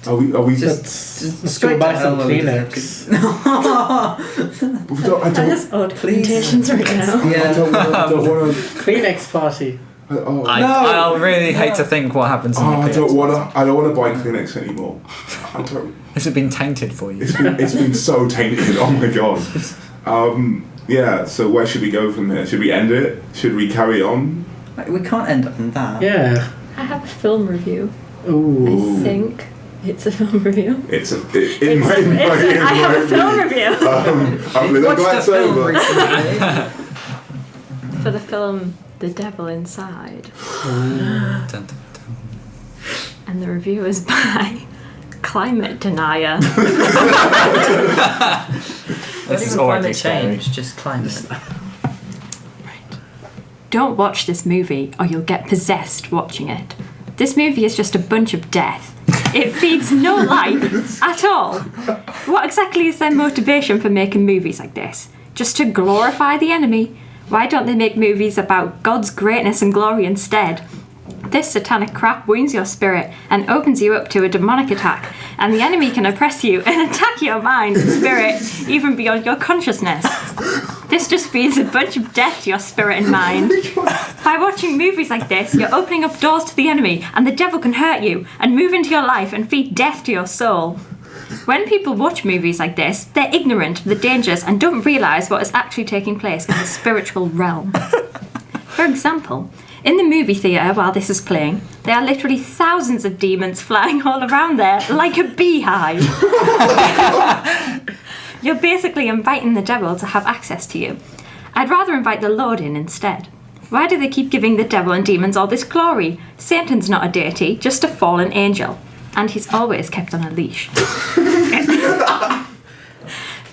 Are we just go buy some Kleenex. That's odd connotations right now. Yeah. I don't want to. Kleenex party. I really hate to think what happens in the Kleenex. I don't want to buy Kleenex anymore. Has it been tainted for you? It's been so tainted. Oh my god. Yeah. So where should we go from here? Should we end it? Should we carry on? We can't end on that. Yeah. I have a film review. Ooh. I think it's a film review. I have a film review. I'm going to glance over. For the film The Devil Inside. Dun, dun, dun. And the review is by Climate Denier. This is already change, just climate. Don't watch this movie or you'll get possessed watching it. This movie is just a bunch of death. It feeds no life at all. What exactly is their motivation for making movies like this? Just to glorify the enemy? Why don't they make movies about God's greatness and glory instead? This satanic crap wounds your spirit and opens you up to a demonic attack, and the enemy can oppress you and attack your mind and spirit even beyond your consciousness. This just feeds a bunch of death to your spirit and mind. By watching movies like this, you're opening up doors to the enemy, and the devil can hurt you and move into your life and feed death to your soul. When people watch movies like this, they're ignorant of the dangers and don't realise what is actually taking place in the spiritual realm. For example, in the movie theatre while this is playing, there are literally thousands of demons flying all around there like a beehive. You're basically inviting the devil to have access to you. I'd rather invite the Lord in instead. Why do they keep giving the devil and demons all this glory? Satan's not a deity, just a fallen angel. And he's always kept on a leash.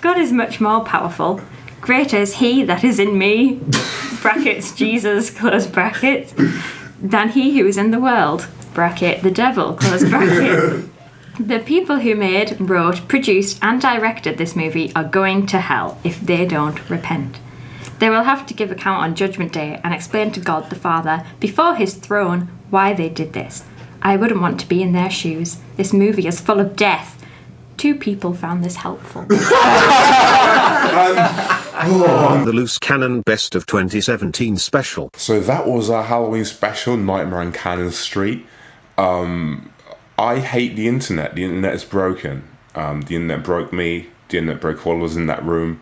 God is much more powerful. Greater is he that is in me, brackets Jesus, close brackets, than he who is in the world, bracket the devil, close bracket. The people who made, wrote, produced and directed this movie are going to hell if they don't repent. They will have to give account on Judgment Day and explain to God the Father, before his throne, why they did this. I wouldn't want to be in their shoes. This movie is full of death. 2 people found this helpful. The Loose Cannon Best of 2017 special. So that was our Halloween special, Nightmare on Cannon Street. I hate the internet. The internet is broken. The internet broke me. The internet broke all of us in that room.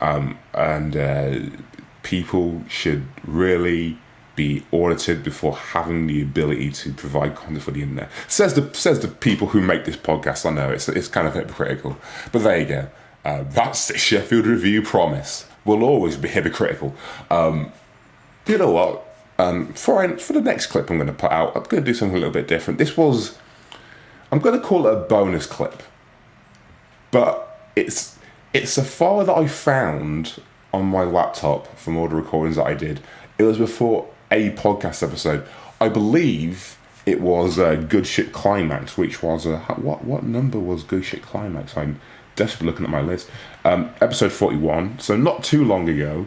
And people should really be audited before having the ability to provide content for the internet. Says the people who make this podcast. I know it's kind of hypocritical, but there you go. That's the Sheffield Revue promise. We'll always be hypocritical. You know what? For the next clip I'm going to put out, I'm going to do something a little bit different. I'm going to call it a bonus clip, but it's a file that I found on my laptop from all the recordings that I did. It was before a podcast episode. I believe it was Good Shit Climax, which was what number was Good Shit Climax? I'm desperately looking at my list. Episode 41, so not too long ago.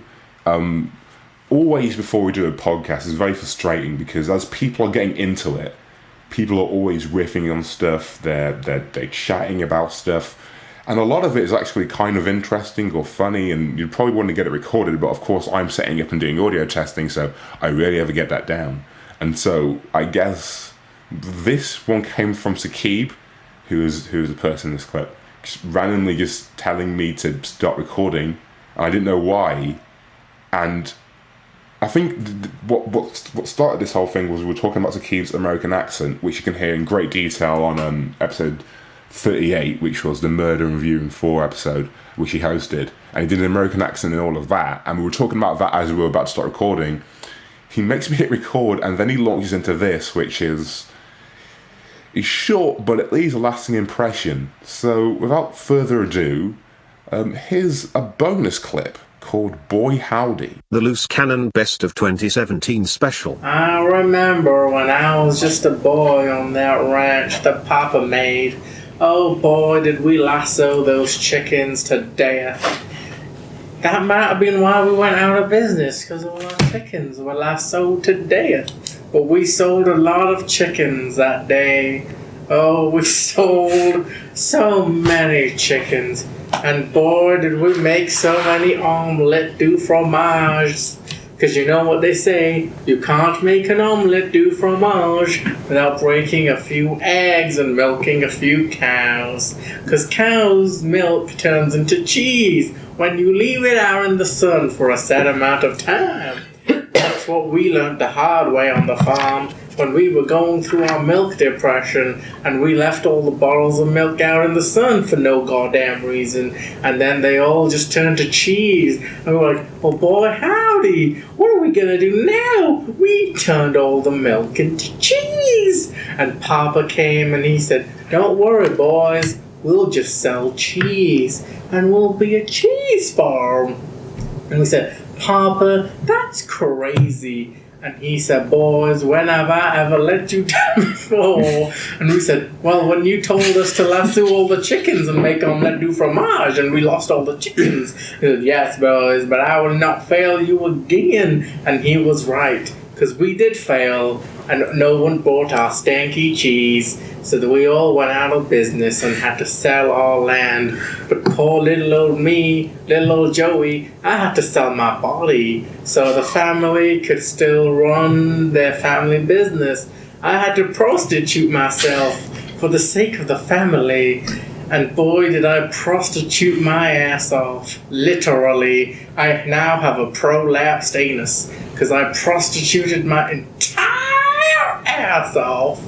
Always before we do a podcast is very frustrating because as people are getting into it, people are always riffing on stuff. They're chatting about stuff. And a lot of it is actually kind of interesting or funny, and you'd probably want to get it recorded, but of course I'm setting up and doing audio testing, so I rarely ever get that down. And so I guess this one came from Sakib, who is the person in this clip, randomly just telling me to stop recording, and I didn't know why. And I think what started this whole thing was we were talking about Sakib's American accent, which you can hear in great detail on episode 38, which was the Murder and Viewing 4 episode, which he hosted, and he did an American accent and all of that, and we were talking about that as we were about to start recording. He makes me hit record, and then he launches into this, which is short, but it leaves a lasting impression. So without further ado, here's a bonus clip called Boy Howdy. The Loose Cannon Best of 2017 special. I remember when I was just a boy on that ranch that Papa made. Oh boy, did we lasso those chickens to death. That might have been why we went out of business, because all our chickens were lassoed to death. But we sold a lot of chickens that day. Oh, we sold so many chickens. And boy, did we make so many omelette du fromage. Because you know what they say, you can't make an omelette du fromage without breaking a few eggs and milking a few cows. Because cows' milk turns into cheese when you leave it out in the sun for a set amount of time. That's what we learned the hard way on the farm when we were going through our milk depression and we left all the bottles of milk out in the sun for no goddamn reason, and then they all just turned to cheese, and we were like, oh boy howdy, what are we gonna do now? We turned all the milk into cheese. And Papa came and he said, don't worry boys, we'll just sell cheese and we'll be a cheese farm. And we said, Papa, that's crazy. And he said, boys, when have I ever let you down before? And we said, well, when you told us to lasso all the chickens and make omelette du fromage and we lost all the chickens. He said, yes, boys, but I will not fail you again. And he was right, because we did fail and no one bought our stanky cheese. So that we all went out of business and had to sell our land. But poor little old me, little old Joey, I had to sell my body so the family could still run their family business. I had to prostitute myself for the sake of the family. And boy, did I prostitute my ass off. Literally, I now have a prolapsed anus because I prostituted my entire ass off.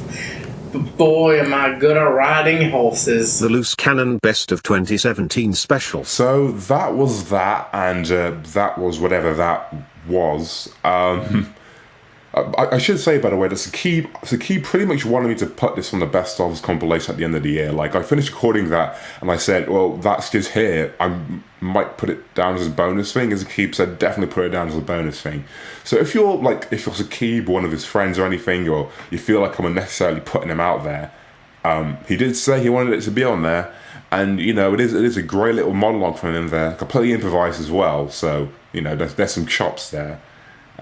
But boy, am I good at riding horses. The Loose Cannon Best of 2017 special. So that was that, and that was whatever that was. I should say, by the way, that Sakib pretty much wanted me to put this on the best ofs compilation at the end of the year. Like, I finished recording that, and I said, well, that's just here. I might put it down as a bonus thing. As Sakib said, definitely put it down as a bonus thing. So if you're Sakib, one of his friends or anything, or you feel like I'm unnecessarily putting him out there, he did say he wanted it to be on there. And, you know, it is a great little monologue from him there. Completely improvised as well. So, you know, there's some chops there.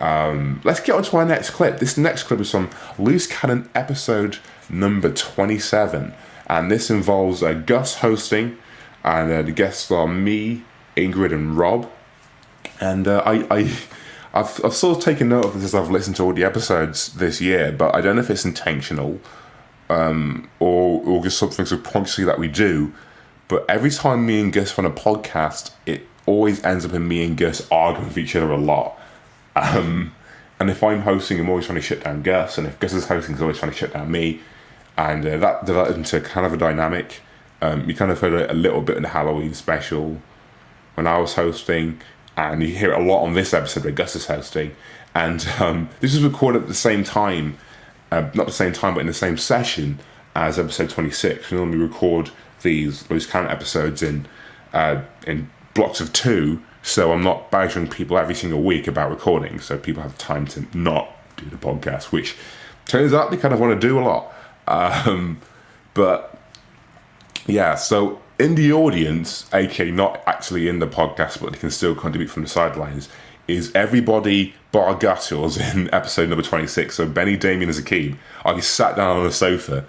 Let's get on to our next clip. This next clip is from Loose Cannon episode number 27, and this involves Gus hosting, and the guests are me, Ingrid and Rob, and I've sort of taken note of this as I've listened to all the episodes this year, but I don't know if it's intentional or just something subconsciously that we do. But every time me and Gus run a podcast, it always ends up in me and Gus arguing with each other a lot. And if I'm hosting, I'm always trying to shut down Gus, and if Gus is hosting, he's always trying to shut down me. And that developed into kind of a dynamic. You kind of heard a little bit in the Halloween special when I was hosting, and you hear it a lot on this episode where Gus is hosting. And this was recorded at the same time, not the same time, but in the same session as episode 26. We normally record these Loose Cannon episodes in blocks of 2, so I'm not badgering people every single week about recording, so people have time to not do the podcast, which turns out they kind of want to do a lot. But yeah, so in the audience, aka not actually in the podcast, but they can still contribute from the sidelines, is everybody bar Gus who was in episode number 26. So Benny, Damien, and Zakib. I just sat down on a sofa,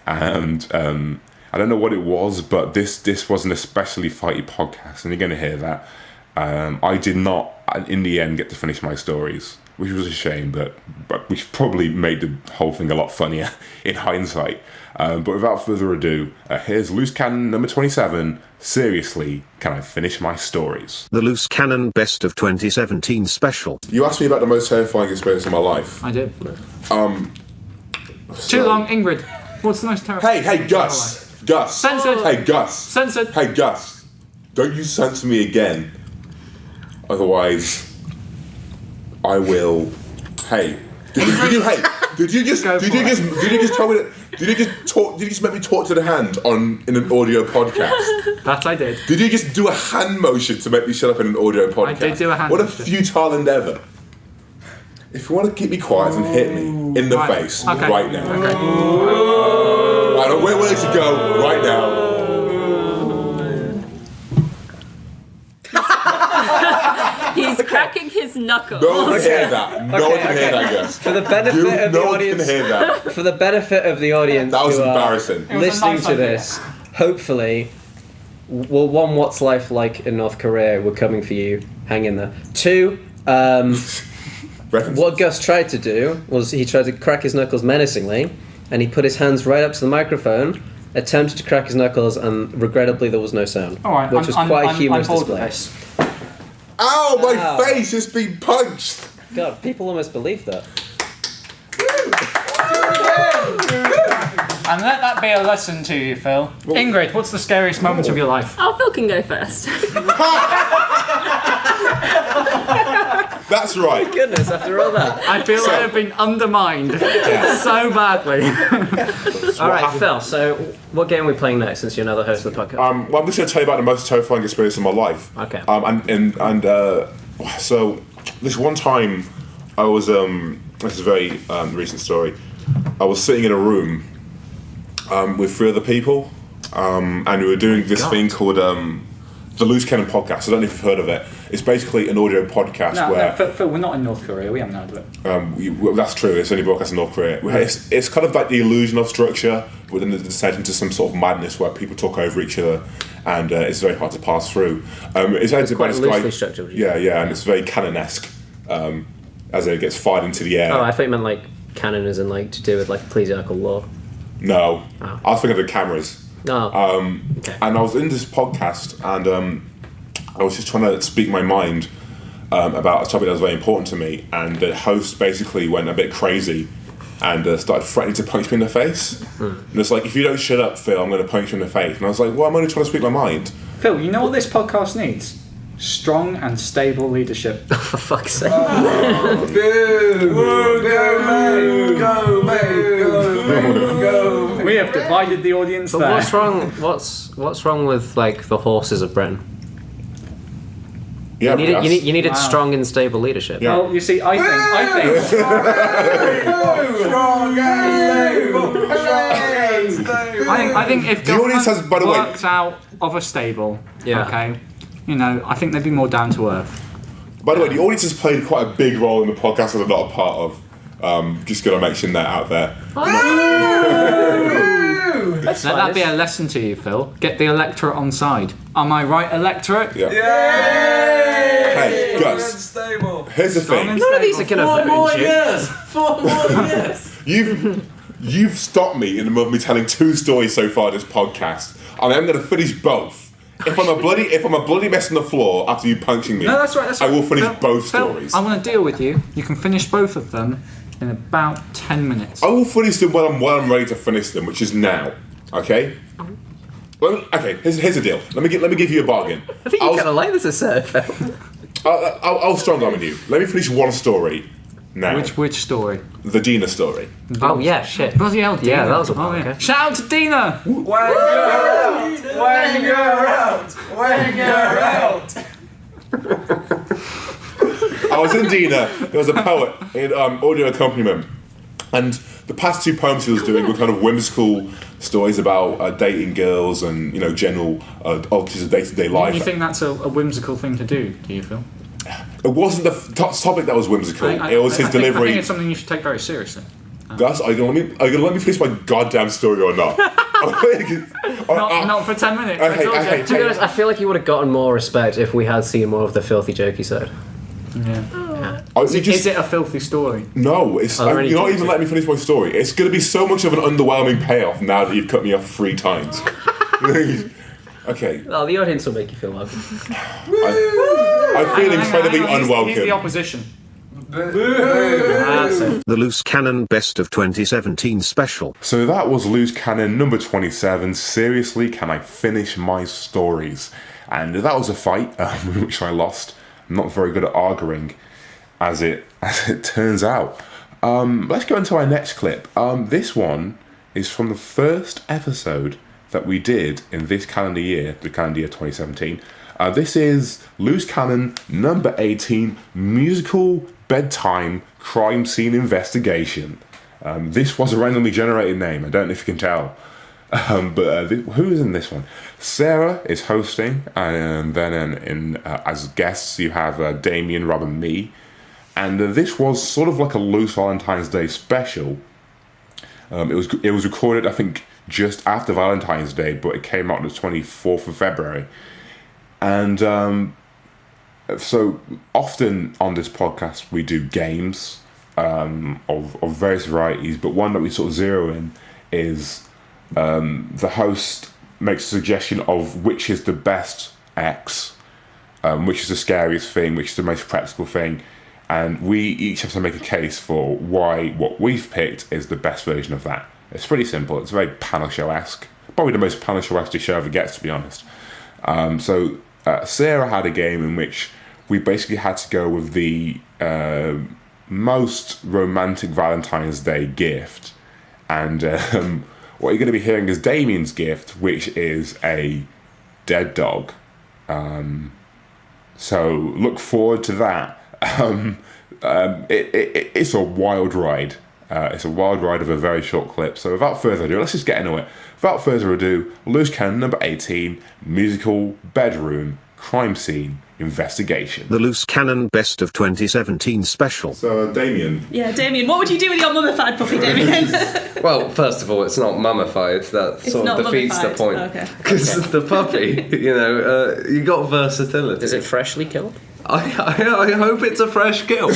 and I don't know what it was, but this was an especially fighty podcast, and you're going to hear that. I did not, in the end, get to finish my stories, which was a shame, but which probably made the whole thing a lot funnier in hindsight. But without further ado, here's Loose Cannon number 27. Seriously, can I finish my stories? The Loose Cannon Best of 2017 special. You asked me about the most terrifying experience of my life. I did. Too long, Ingrid. What's the most terrifying? Hey, Gus. Gus. Censored. Hey, Gus. Censored. Hey, Gus. Don't you censor me again. Otherwise, I will. Hey. Did you just tell me that? Did you just make me talk to the hand in an audio podcast? That I did. Did you just do a hand motion to make me shut up in an audio podcast? I did do a hand motion. motion. What a futile endeavour. If you want to keep me quiet, then hit me in the face right now. Okay. I know where to go right now. He's cracking his knuckles. No one can hear that. No one can hear that, guys. For the benefit of the audience, can hear that. For the benefit of the audience, That was who are embarrassing. listening to this, hopefully, well, one, what's life like in North Korea? We're coming for you. Hang in there. 2, what Gus tried to do was he tried to crack his knuckles menacingly, and he put his hands right up to the microphone, attempted to crack his knuckles, and regrettably there was no sound, All right, which was quite a humorous display. Ow, my face has been punched! God, people almost believe that. And let that be a lesson to you, Phil. Ingrid, what's the scariest moment of your life? Oh, Phil can go first. That's right. My goodness, after all that. I feel I have been undermined so badly. Alright, Phil, so what game are we playing next since you're now the host of the podcast? Well, I'm just going to tell you about the most terrifying experience of my life. Okay. So this one time, I was this is a very recent story. I was sitting in a room with 3 other people, and we were doing this thing called the Loose Cannon podcast. I don't know if you've heard of it. It's basically an audio podcast where... No, Phil, we're not in North Korea. We haven't heard of it. Well, that's true. It's only broadcast in North Korea. It's kind of like the illusion of structure, but then it's descent into some sort of madness where people talk over each other, and it's very hard to pass through. It's quite loosely structured. Yeah, and it's very Cannon-esque, as it gets fired into the air. Oh, I thought you meant like canon as in like to do with like ecclesiastical law. No, I was thinking of the cameras. Oh. Okay. And I was in this podcast, and I was just trying to speak my mind about a topic that was very important to me, and the host basically went a bit crazy and started threatening to punch me in the face. And it's like, if you don't shut up, Phil, I'm going to punch you in the face. And I was like, well, I'm only trying to speak my mind. Phil, you know what this podcast needs? Strong and stable leadership. For fuck's sake. Go, mate! Go, mate! Go! We have divided the audience But there. what's wrong? What's wrong with like the horses of Britain? Yeah, you needed strong and stable leadership. Yeah. Well, you see, I think if government works out of a stable, okay, you know, I think they'd be more down to earth. By the way, the audience has played quite a big role in the podcast that I'm not a part of. Just going to mention that out there. Let that be a lesson to you, Phil. Get the electorate on side. Am I right, electorate? Yeah. Hey, Gus. Here's the thing. None of these are going to vote you. 4 more years. You've stopped me in the middle of me telling 2 stories so far this podcast, and I'm going to finish both. If I'm a bloody mess on the floor after you punching me, No, that's right. I will finish both Phil, stories. I'm going to deal with you. You can finish both of them in about 10 minutes. I will finish them when I'm ready to finish them, which is now. Okay. Okay. Here's the deal. Let me give you a bargain. I think you kind of like this assertive. I'll strong arm you. Let me finish one story now. Which story? The Dina story. Oh yeah, shit. Bloody hell, Dina. Yeah, that was a while while ago. Shout out to Dina! When you're out. I was in Dina. There was a poet in audio accompaniment, and the past 2 poems he was doing were kind of whimsical stories about dating girls and general oddities of day-to-day life. You think that's a whimsical thing to do you feel? It wasn't the topic that was whimsical. It was his delivery. I think it's something you should take very seriously. Gus, are you gonna let me finish my goddamn story or not? Not for 10 minutes. To be honest, I feel like you would have gotten more respect if we had seen more of the filthy jokey side. Yeah. Is it a filthy story? No, you're not even letting me finish my story. It's going to be so much of an underwhelming payoff now that you've cut me off 3 times. Okay. Oh, the audience will make you feel welcome. I feel incredibly unwelcome. He's the opposition. The Loose Cannon Best of 2017 special. So that was Loose Cannon number 27. Seriously, can I finish my stories? And that was a fight, which I lost. I'm not very good at arguing, as it turns out. Let's go into our next clip. This one is from the first episode that we did in this calendar year, the calendar year 2017. This is Loose Cannon number 18, Musical Bedtime Crime Scene Investigation. This was a randomly generated name, I don't know if you can tell. But who is in this one? Sarah is hosting, and then as guests you have Damien, Rob, and me. And this was sort of like a loose Valentine's Day special. It was recorded, I think, just after Valentine's Day, but it came out on the 24th of February. And so often on this podcast we do games of various varieties, but one that we sort of zero in is the host makes a suggestion of which is the best X, which is the scariest thing, which is the most practical thing, and we each have to make a case for why what we've picked is the best version of that. It's pretty simple. It's very panel show-esque. Probably the most panel show-esque the show ever gets, to be honest. So Sarah had a game in which we basically had to go with the most romantic Valentine's Day gift, and what you're going to be hearing is Damien's gift, which is a dead dog. So look forward to that. It's a wild ride. It's a wild ride of a very short clip. So without further ado, let's just get into it. Without further ado, Loose Cannon number 18, Musical Bedroom Crime Scene Investigation. The Loose Cannon Best of 2017 special. So, Damien. Yeah, Damien, what would you do with your mummified puppy, Damien? Well, first of all, it's not mummified. That It's sort not of defeats the mummified. point. Okay. Because the puppy, you got versatility. Is it freshly killed? I hope it's a fresh kill.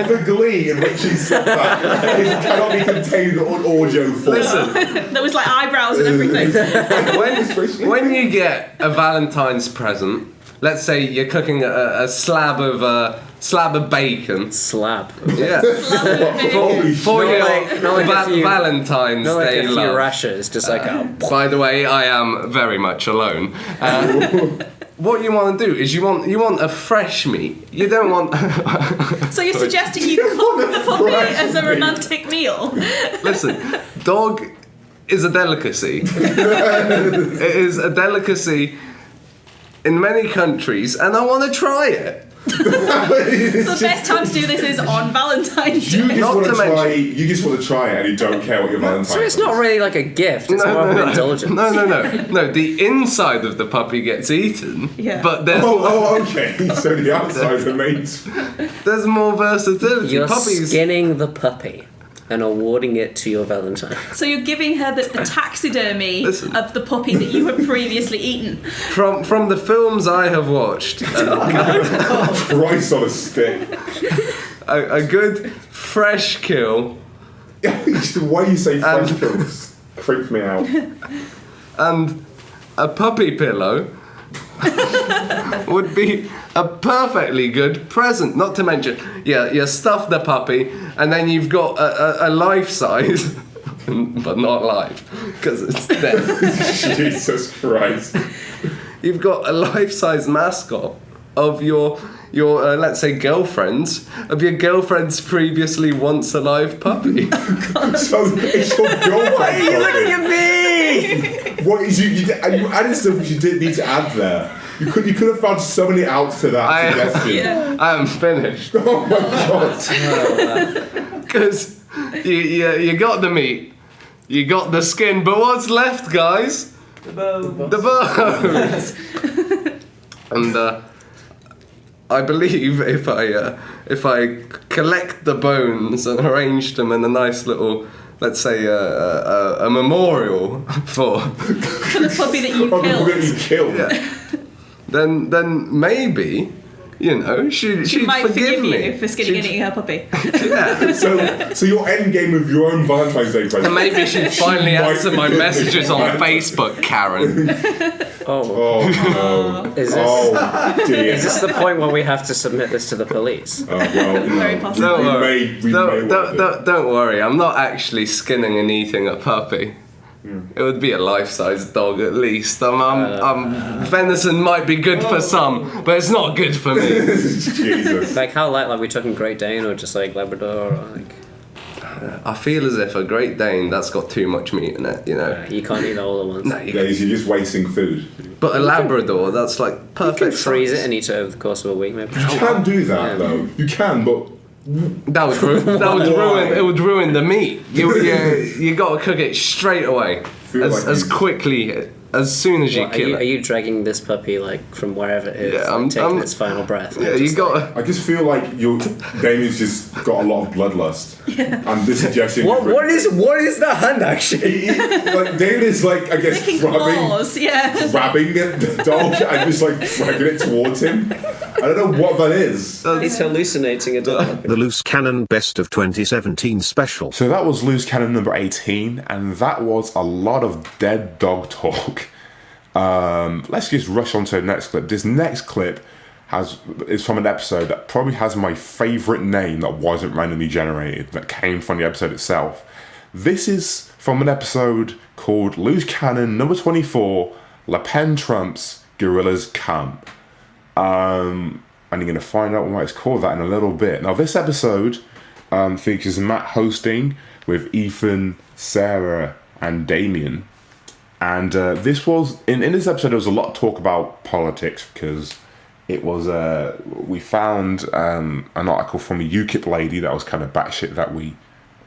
The glee in which he said that it cannot be contained on audio form. Listen, There was like eyebrows and everything. when you get a Valentine's present, let's say you're cooking a slab of bacon. Slab. Yeah. For your Valentine's Not like Day a few love. rashers, just like a... By the way, I am very much alone. What you want to do is you want a fresh meat. You don't want. So you're suggesting you cook the puppy as a romantic meal? Listen, dog is a delicacy. It is a delicacy in many countries, and I want to try it. So the best time to do this is on Valentine's Day. You just want to try it, and you don't care what your Valentine's. So it's not really like a gift. It's more of an indulgence. No. The inside of the puppy gets eaten. Yeah. But there's okay. So the outside remains. There's more versatility. You're Puppies. skinning the puppy. and awarding it to your Valentine. So you're giving her the taxidermy of the puppy that you had previously eaten. From the films I have watched, Christ on a stick. a good fresh kill. The way you say fresh kills creeps me out. And a puppy pillow would be a perfectly good present. Not to mention, you stuff the puppy, and then you've got a life size, but not live because it's dead. Jesus Christ! You've got a life size mascot of your let's say girlfriend's previously once alive puppy. So it's your girlfriend. Why are you looking at me? What is you added stuff which you didn't need to add there. You could have found so many outs to that suggestion. I am finished. Oh my god! Because you got the meat, you got the skin, but what's left, guys? The bones. And I believe if I collect the bones and arrange them in a nice little, let's say, a memorial for the puppy that you killed. Yeah. Then maybe, she'd might forgive me. you for skinning and eating her puppy. Yeah. So your end game of your own Valentine's Day present. And maybe she'd finally answer my messages on Facebook, Karen. Oh no! Is this the point where we have to submit this to the police? Oh well, Very possible. Don't worry. I'm not actually skinning and eating a puppy. It would be a life-size dog at least. Venison might be good for some, but it's not good for me. Jesus. Like how light? Like we talking Great Dane or just like Labrador? Or like... I feel as if a Great Dane that's got too much meat in it. You can't eat all at once. No, you're just wasting food. But a Labrador, that's like perfect. You can freeze size. it and eat it over the course of a week, maybe. You can do that though. You can, but that would ruin. It would ruin the meat. You got to cook it straight away, as quickly. As soon as you kill it. Are you dragging this puppy like from wherever it is, taking its final breath? Yeah, you got. I just feel like Damien's just got a lot of bloodlust, and this suggestion. What is the hand action? Like Damien is like I guess grabbing the dog and just like dragging it towards him. I don't know what that is. He's hallucinating a dog. The Loose Cannon Best of 2017 special. So that was Loose Cannon number 18, and that was a lot of dead dog talk. Let's just rush on to the next clip. This next clip is from an episode that probably has my favourite name that wasn't randomly generated, that came from the episode itself. This is from an episode called Loose Cannon number 24, Le Pen Trumps, Gorillas Come. And you're going to find out why it's called that in a little bit. Now this episode features Matt hosting with Ethan, Sarah and Damien. And this was in this episode. There was a lot of talk about politics because it was. We found an article from a UKIP lady that was kind of batshit.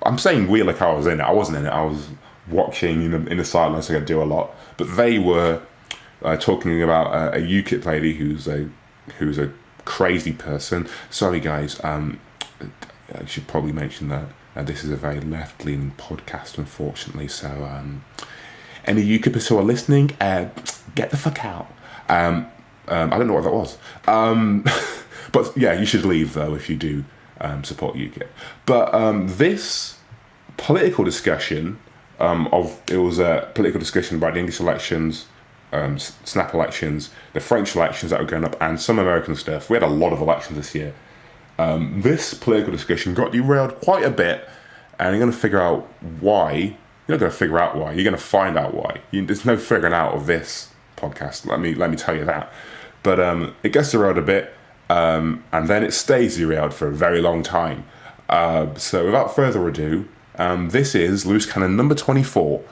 I'm saying we like I was in it. I wasn't in it. I was watching in the sidelines. So I could do a lot. But they were talking about a UKIP lady who's a crazy person. Sorry guys. I should probably mention that this is a very left-leaning podcast, unfortunately. So. Any UKIPers who are listening, get the fuck out. I don't know what that was. But yeah, you should leave though if you do support UKIP. But this political discussion it was a political discussion about the English elections, snap elections, the French elections that were going up, and some American stuff. We had a lot of elections this year. This political discussion got derailed quite a bit, and you're going to figure out why. You're not going to figure out why. You're going to find out why. There's no figuring out of this podcast. Let me tell you that. But it gets derailed a bit, and then it stays derailed for a very long time. So without further ado, this is Loose Cannon number 24,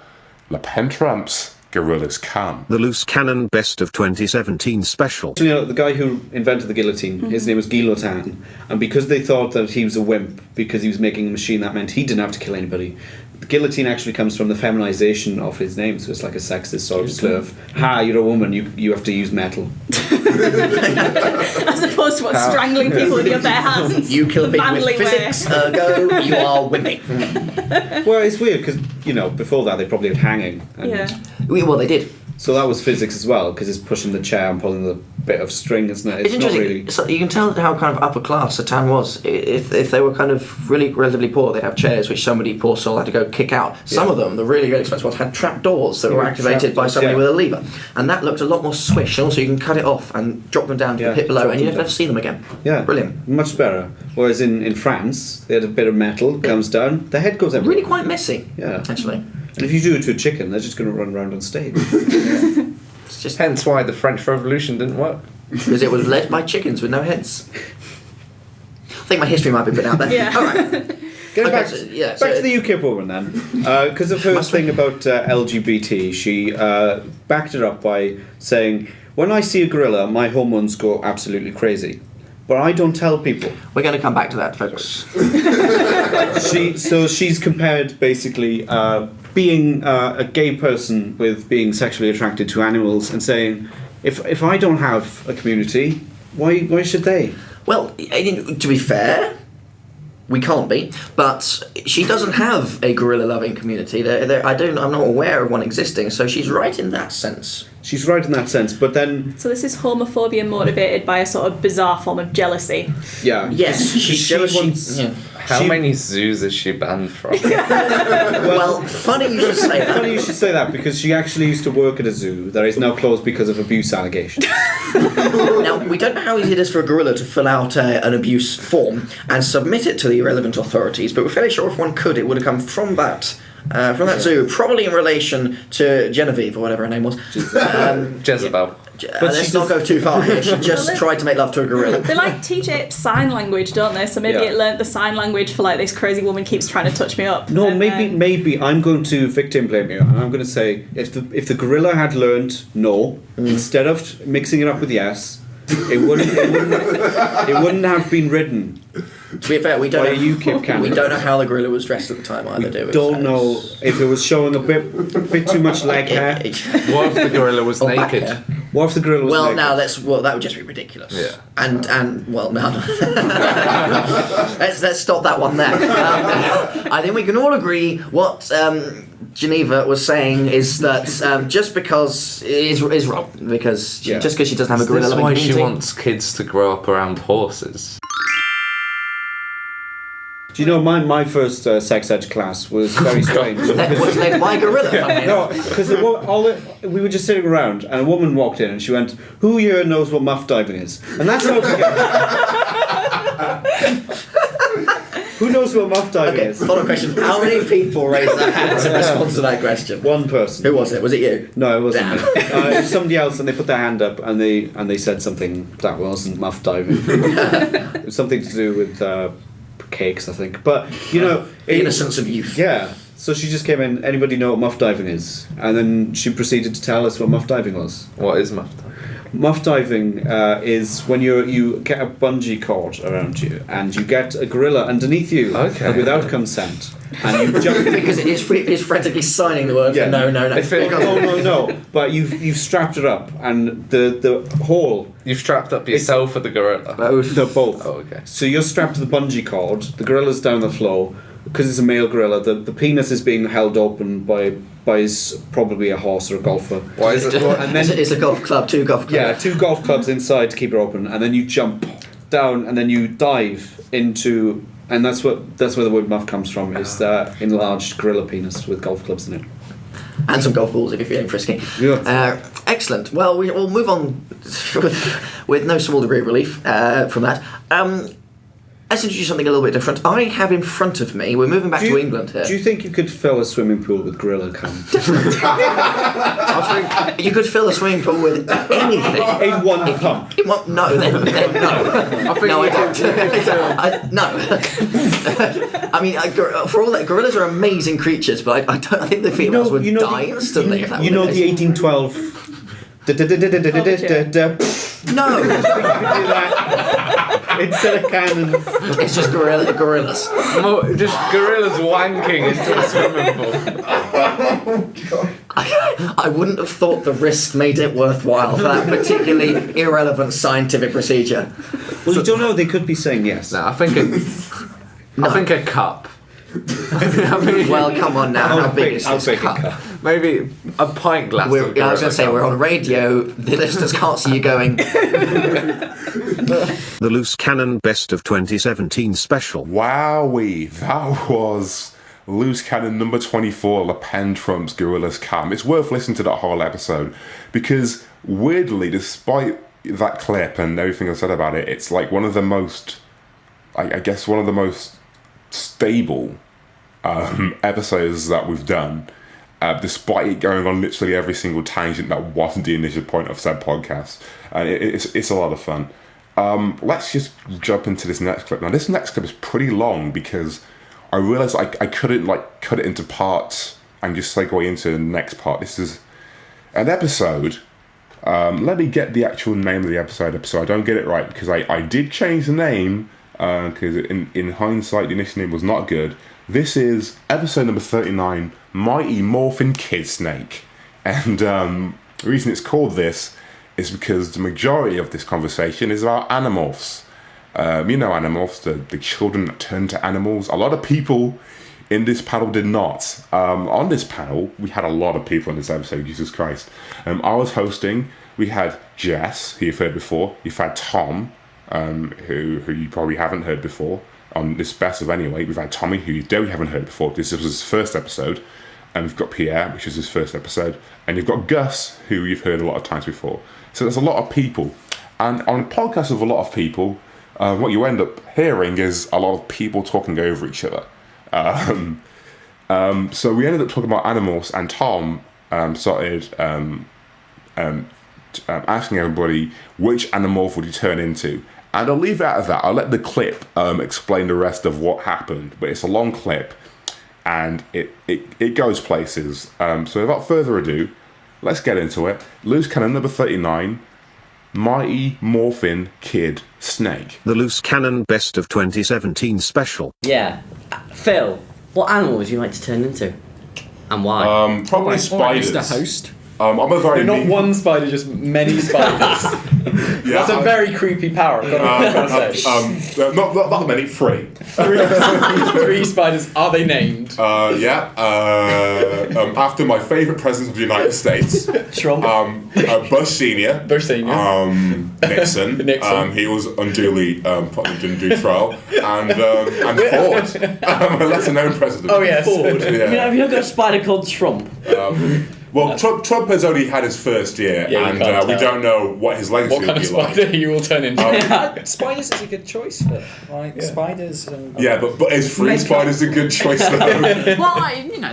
Le Pen Trumps, Gorillas Come. The Loose Cannon Best of 2017 special. The guy who invented the guillotine, his name was Guillotin, and because they thought that he was a wimp because he was making a machine that meant he didn't have to kill anybody, guillotine actually comes from the feminization of his name, so it's like a sexist sort of slur of, ha, you're a woman, you have to use metal. As opposed to strangling people with your bare hands. You kill people Manly with physics, ergo you are women. Well, it's weird because, before that they probably had hanging. And Yeah. Well, they did. So that was physics as well, because it's pushing the chair and pulling the bit of string, isn't it? It's not interesting. really... So you can tell how kind of upper class the town was. If they were kind of really relatively poor, they'd have chairs which somebody, poor soul, had to go kick out. Some of them, the really, really expensive ones, had trap doors that were activated by somebody with a lever. And that looked a lot more swish. And also you can cut it off and drop them down to the pit below and you never see them again. Yeah. Brilliant. Much better. Whereas in France, they had a bit of metal, comes down, the head goes everywhere. Really quite messy, actually. And if you do it to a chicken, they're just going to run around on stage. Just hence why the French Revolution didn't work. Because it was led by chickens with no heads. I think my history might be put out there. Yeah. All right. Back to the UKIP woman then. Because of her thing about LGBT, she backed it up by saying, when I see a gorilla, my hormones go absolutely crazy. But I don't tell people. We're going to come back to that, folks. So she's compared basically being a gay person with being sexually attracted to animals and saying, if I don't have a community, why should they? Well, to be fair, we can't be, but she doesn't have a gorilla-loving community. I'm not aware of one existing, so she's right in that sense. She's right in that sense, but then... So this is homophobia motivated by a sort of bizarre form of jealousy. Yeah. Yes, she's jealous. How many zoos is she banned from? Well, funny you should say that. Funny you should say that, because she actually used to work at a zoo that is now closed because of abuse allegations. Now, we don't know how easy it is for a gorilla to fill out an abuse form and submit it to the relevant authorities, but we're fairly sure if one could, it would have come from that zoo, probably in relation to Genevieve, or whatever her name was. Jezebel. Let's not go too far here. She just tried to make love to a gorilla. They teach it sign language, don't they? So maybe it learnt the sign language for this crazy woman keeps trying to touch me up. No, maybe I'm going to victim blame you, and I'm going to say if the gorilla had learned no instead of mixing it up with yes, it wouldn't have been ridden. To be fair, we don't know. UKIP candidate. We don't know how the gorilla was dressed at the time either, do we? Don't know if it was showing a bit too much leg hair. What if the gorilla was naked? What if the gorilla was naked? Now that would just be ridiculous. Yeah. And well, no. let's stop that one there. I think we can all agree what Geneva was saying is that just because is wrong, because just because she doesn't have a gorilla loving community. That's why she wants kids to grow up around horses. Do you know my first sex ed class was very strange. Was led by a gorilla. No, because we were just sitting around and a woman walked in and she went, "Who here knows what muff diving is?" And that's how it began. Who knows what muff diving is? Follow-up question. How many people raised their hands in response to that question? One person. Who was it? Was it you? No, it wasn't me. It was somebody else, and they put their hand up and they said something that wasn't muff diving. It was something to do with cakes, I think. But the innocence of youth. Yeah. So she just came in. Anybody know what muff diving is? And then she proceeded to tell us what muff diving was. What is muff diving? Muff diving is when you get a bungee cord around you and you get a gorilla underneath you without consent. And you jump because it's frantically signing the word for no. No. But you've strapped it up, and the hole. You've strapped up yourself or the gorilla? Both. Both. Oh, okay. So you're strapped to the bungee cord. The gorilla's down the floor. Because it's a male gorilla, the penis is being held open by probably a horse or a golfer. Why is it? And then it's a golf club, two golf clubs. Yeah, two golf clubs inside to keep it open, and then you jump down, and then you dive into. And that's where the word muff comes from, is that enlarged gorilla penis with golf clubs in it. And some golf balls if you're feeling frisky. Yeah. Excellent. Well, we'll move on with no small degree of relief from that. Let's introduce something a little bit different. I have in front of me, we're moving back to England here. Do you think you could fill a swimming pool with gorilla cum? You could fill a swimming pool with anything. In one pump? No, then no. I don't. No. I mean, for all that, gorillas are amazing creatures, but I think the females would die instantly if that were the the case. 1812... No. Instead of cannons. It's just gorillas. Just gorillas wanking into a swimming pool. I wouldn't have thought the risk made it worthwhile for that particularly irrelevant scientific procedure. Well, you don't know. They could be saying yes. No, I think a cup. Well, come on now. How big is this cup? Maybe a pint glass. I was going to say, we're on radio. The listeners can't see you going. The Loose Cannon Best of 2017 special. Wowee, that was Loose Cannon number 24, Le Pen Trump's Gorillas Cam. It's worth listening to that whole episode because, weirdly, despite that clip and everything I said about it, it's like one of the most, I guess, one of the most stable episodes that we've done, despite it going on literally every single tangent that wasn't the initial point of said podcast. And it's a lot of fun. Let's just jump into this next clip. Now, this next clip is pretty long because I realised I couldn't cut it into parts and just segue into the next part. This is an episode. Let me get the actual name of the episode so I don't get it right, because I did change the name because in hindsight the initial name was not good. This is episode number 39, Mighty Morphin Kid Snake. And the reason it's called this is because the majority of this conversation is about Animorphs. You know Animorphs, the children that turn to animals. A lot of people in this panel did not. On this panel, we had a lot of people in this episode, Jesus Christ. I was hosting. We had Jess, who you've heard before. You've had Tom, who you probably haven't heard before. On this best of anyway, we've had Tommy, who you definitely haven't heard before. This was his first episode. And we've got Pierre, which is his first episode. And you've got Gus, who you've heard a lot of times before. So there's a lot of people. And on a podcast with a lot of people, what you end up hearing is a lot of people talking over each other. So we ended up talking about animals, and Tom started asking everybody which animorph would you turn into. And I'll leave it at that. I'll let the clip explain the rest of what happened. But it's a long clip, and it goes places. So without further ado, let's get into it. Loose Cannon number 39, Mighty Morphin Kid Snake. The Loose Cannon Best of 2017 special. Yeah. Phil, what animal would you like to turn into? And why? Probably spiders. Mr. Host. I'm a very not one spider, just many spiders. That's a very creepy power. I've got to say. Not many. Three. Three spiders. Are they named? Yeah. After my favourite president of the United States, Trump. Bush Senior. Nixon. Nixon. He was unduly put on undue trial, and Ford, a lesser-known president. Oh yes, Ford. Yeah. I mean, have you not got a spider called Trump? Well, Trump has only had his first year, and we don't know what his legacy will be like. What kind of spider he will turn into. Spiders is a good choice for spiders. And but is free spiders a good choice though? Well,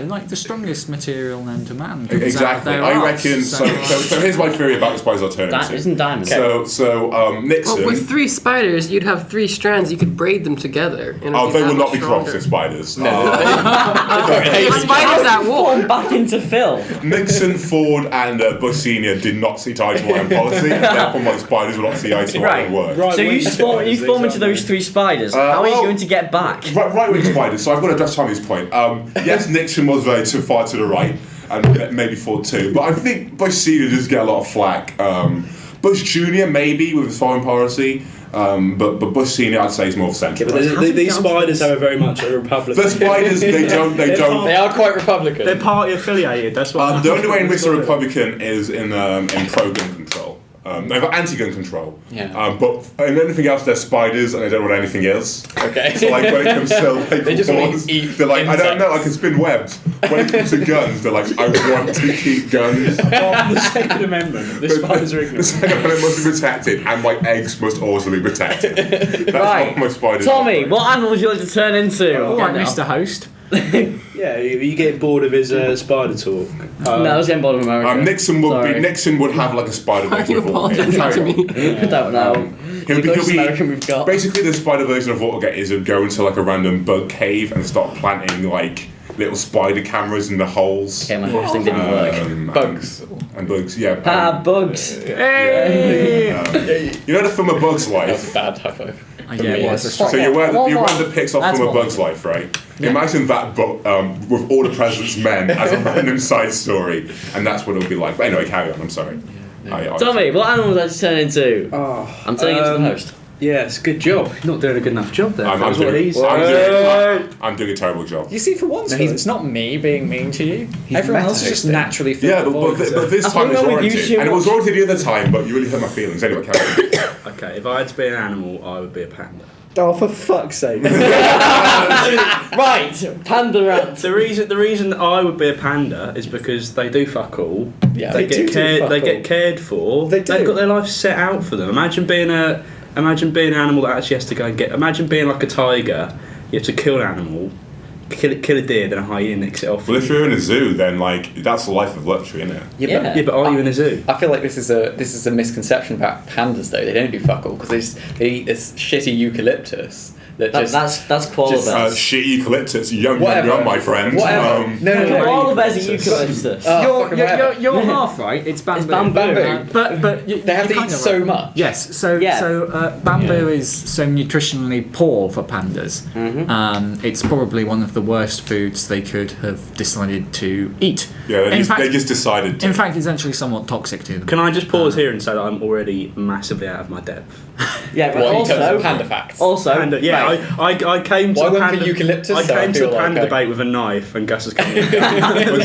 like the strongest material known to man. Exactly. I reckon. So here's my theory about the spiders I'll turn into. That isn't diamond. So Nixon. Well, with 3 spiders, you'd have 3 strands. You could braid them together. They will not be crossed spiders. No. Spiders at war. Back into Phil. Nixon, Ford, and Bush Senior did not see eye to eye on policy, and therefore my spiders will not see eye to eye on work. So you form into those 3 spiders. How are you going to get back? Right-wing spiders. So I've got to address Tommy's point. Yes, Nixon was very too far to the right, and maybe Ford too. But I think Bush Senior does get a lot of flack. Bush Junior maybe with his foreign policy. But Bush Senior, I'd say, is more central. These spiders are very much a Republican. The spiders, they don't. They are quite Republican. They're party affiliated. That's what. The only way in which they're Republican is in pro-gun control. They've got anti-gun control. Yeah. But in anything else, they're spiders, and they don't know what anything is. Okay. So like when it comes to like they just want to eat they're like, insects. I don't know, I can spin webs. When it comes to guns, they're like, I want to keep guns. Apart from the Second Amendment, the spiders are ignorant. The Second Amendment must be protected, and my eggs must also be protected. That's Right. what my spiders Tommy, are. what animal would you like to turn into? Mr. Host. Yeah, you get bored of his spider talk. No, I was getting bored of America. Nixon would have like a spider version of Watergate. I don't know. He'll be American we've got. Basically, the spider version of Watergate is go into like a random bug cave and start planting like little spider cameras in the holes. Okay, my first thing didn't work. Bugs. And bugs, yeah. Bugs. You know the film A Bug's Life? That's bad high five. Yeah, it was. So you're where the picks off from A Bug's Life, right? Yeah. Imagine that book with all the President's Men as a random side story, and that's what it'll be like. But anyway, carry on. I'm sorry. Tommy, what animal did I turn into? Oh, I'm turning into the host. Yes, good job. You're not doing a good enough job there. I'm doing a terrible job. You see, for once, Phil, it's not me being mean to you. Everyone else is just metating. naturally filled. Yeah, but this time it's warranted. And it was warranted the other time, but you really hurt my feelings. Anyway, carry on. Okay, if I had to be an animal, I would be a panda. Oh, for fuck's sake. Right, panda rant. The reason I would be a panda is because they do fuck all. Yeah, they get cared for. They do. They've got their life set out for them. Imagine being an animal that actually has to go and get. Imagine being like a tiger. You have to kill an animal, kill a deer, then a hyena nicks it off. Well, if you're in a zoo, then that's the life of luxury, isn't it? Yeah, but are you in a zoo? I feel like this is a misconception about pandas though. They don't do fuck all because they eat this shitty eucalyptus. That's koala bears. Shit eucalyptus, yum, my friend. Whatever. No. Koala bears are eucalyptus. You're half right. It's bamboo. But they have to eat so much. Yes. So bamboo is so nutritionally poor for pandas. Mm-hmm. It's probably one of the worst foods they could have decided to eat. Yeah, they just decided to. In fact, it's actually somewhat toxic to them. Can I just pause here and say that I'm already massively out of my depth? Yeah, but also panda facts. Also, panda, yeah, right. I came to a panda eucalyptus. I came to a panda debate with a knife, and Gus has come in. I'm coming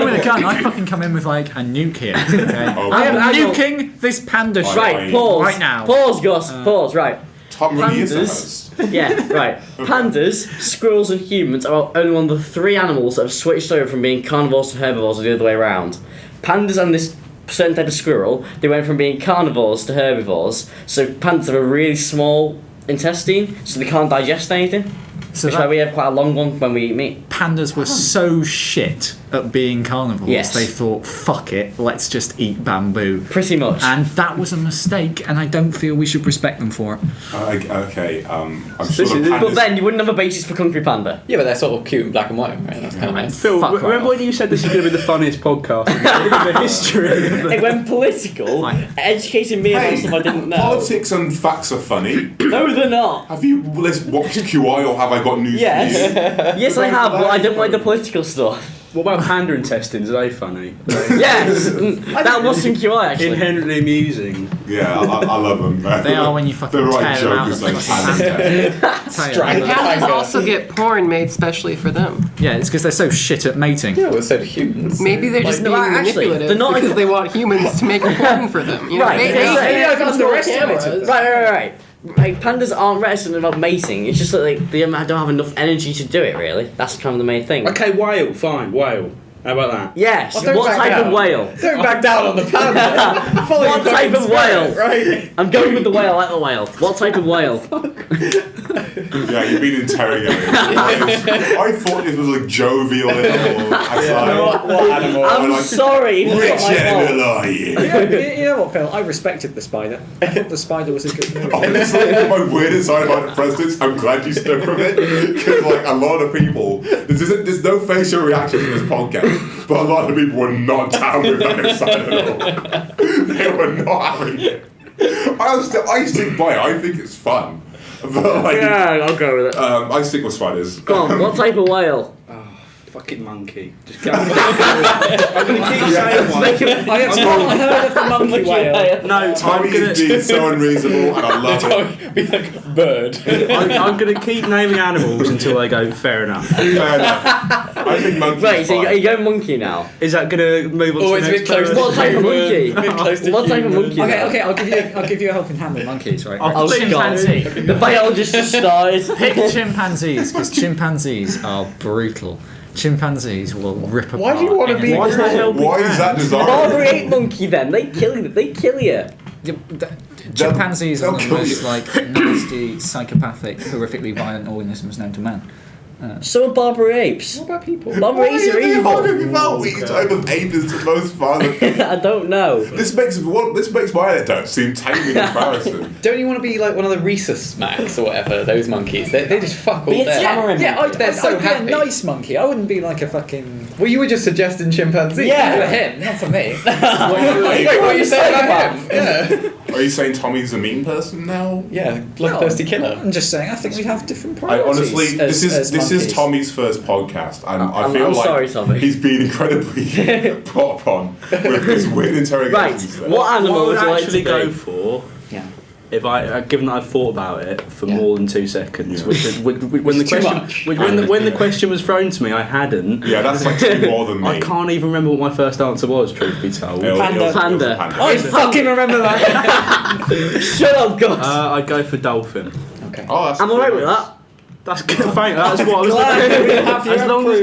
with a gun. I fucking come in with like a nuke here. Okay? I am nuking this panda shit right now. Pause, Gus. Pause. Right. Tom really is the host. Yeah, right. Pandas, squirrels, and humans are only one of the 3 animals that have switched over from being carnivores to herbivores, or the other way around. Pandas and this certain type of squirrel, they went from being carnivores to herbivores. So pandas have a really small intestine, so they can't digest anything. So that's why we have quite a long one when we eat meat. Pandas were so shit at being carnivores, they thought, fuck it, let's just eat bamboo. Pretty much. And that was a mistake, and I don't feel we should respect them for it. Okay, I'm but then you wouldn't have a basis for Kung Fu Panda. Yeah, but they're sort of cute and black and white, right? That's kind of nice. Phil, remember when you said this is going to be the funniest podcast in the history? It went political, educating me about stuff I didn't know. Politics and facts are funny. No, they're not. Have you watched QI or have I got news for you? Yes, I have, but I don't like the political stuff. What about panda intestines? Are they funny? Yes! That was in QI, actually. Inherently amusing. Yeah, I love them. They are when you fucking the right tear them out joke of is like Pandas also get porn made specially for them. Yeah, it's because they're so shit at mating. Yeah, well, so do humans. Maybe they're just being manipulative because they want humans to make a porn for them. You know? Right. Like, pandas aren't reticent about mating. It's just that they don't have enough energy to do it. Really, that's kind of the main thing. Okay, whale. Fine, whale. How about that? Yes. What type of whale? Don't back down on the panda. What type of whale? Right. I'm going with the whale. I like the whale. What type of whale? Yeah, you've been interrogated. I thought this was like jovial animal. What animal? I'm sorry. Which animal are you? You know what, Phil? I respected the spider. I thought the spider was a good movie. Honestly, my weirdest side about the presidents, I'm glad you stuck with it. Because like a lot of people, there's no facial reaction in this podcast, but a lot of people were not down with that side at all. They were not having it. I stick by it. I think it's fun. But like, yeah, I'll go with it. I stick with spiders. Go on, what type of whale? Fucking monkey. Just go. I'm going to keep saying one. I heard of the monkey whale. No, Tommy is being so unreasonable, and I love it. Be like a bird. I'm going to keep naming animals until they go fair enough. Fair enough. I think monkey. Wait, so are you going monkey now? Is that going to move on to the next person? What type of monkey? What type of monkey? Okay, I'll give you a helping hand with monkeys, right? Oh, chimpanzee. The biologist just started. Pick chimpanzees, because chimpanzees are brutal. Chimpanzees will rip apart. Why do you want to be? Why is that desirable? Barbary ape monkey then. They kill you. Chimpanzees are the most like nasty, psychopathic, horrifically violent organisms known to man. So are Barbary apes. What about people? Barbary apes are evil. Which type of ape is the most fun? I don't know. This makes my anecdote seem tame in comparison. Don't you want to be like one of the rhesus smacks or whatever? Those monkeys, they just fuck all Be a day. tamarin monkey. They're so happy. I'd be a nice monkey. I wouldn't be like a fucking. Well, you were just suggesting chimpanzee. Yeah. For him, not for me. Wait, what are you saying about him? Yeah. Are you saying Tommy's a mean person now? Yeah, bloodthirsty killer. I'm just saying. I think we have different I priorities. honestly, this is Tommy's first podcast, and I feel I'm like sorry, Tommy. he's been incredibly put upon with this weird interrogation. Right, stuff. what animal I would would you like actually to go be? for, Yeah. if I, given that I've thought about it for more than 2 seconds, Yeah. when the It's too question, much. when the question was thrown to me, I hadn't. Yeah, that's like 2 more than me. I can't even remember what my first answer was. Truth be told, Panda. I fucking remember that. Shut up, God. I'd go for dolphin. Okay. Oh, that's I'm alright with that. That's good. Thank. That's what I was Glad looking we for. have your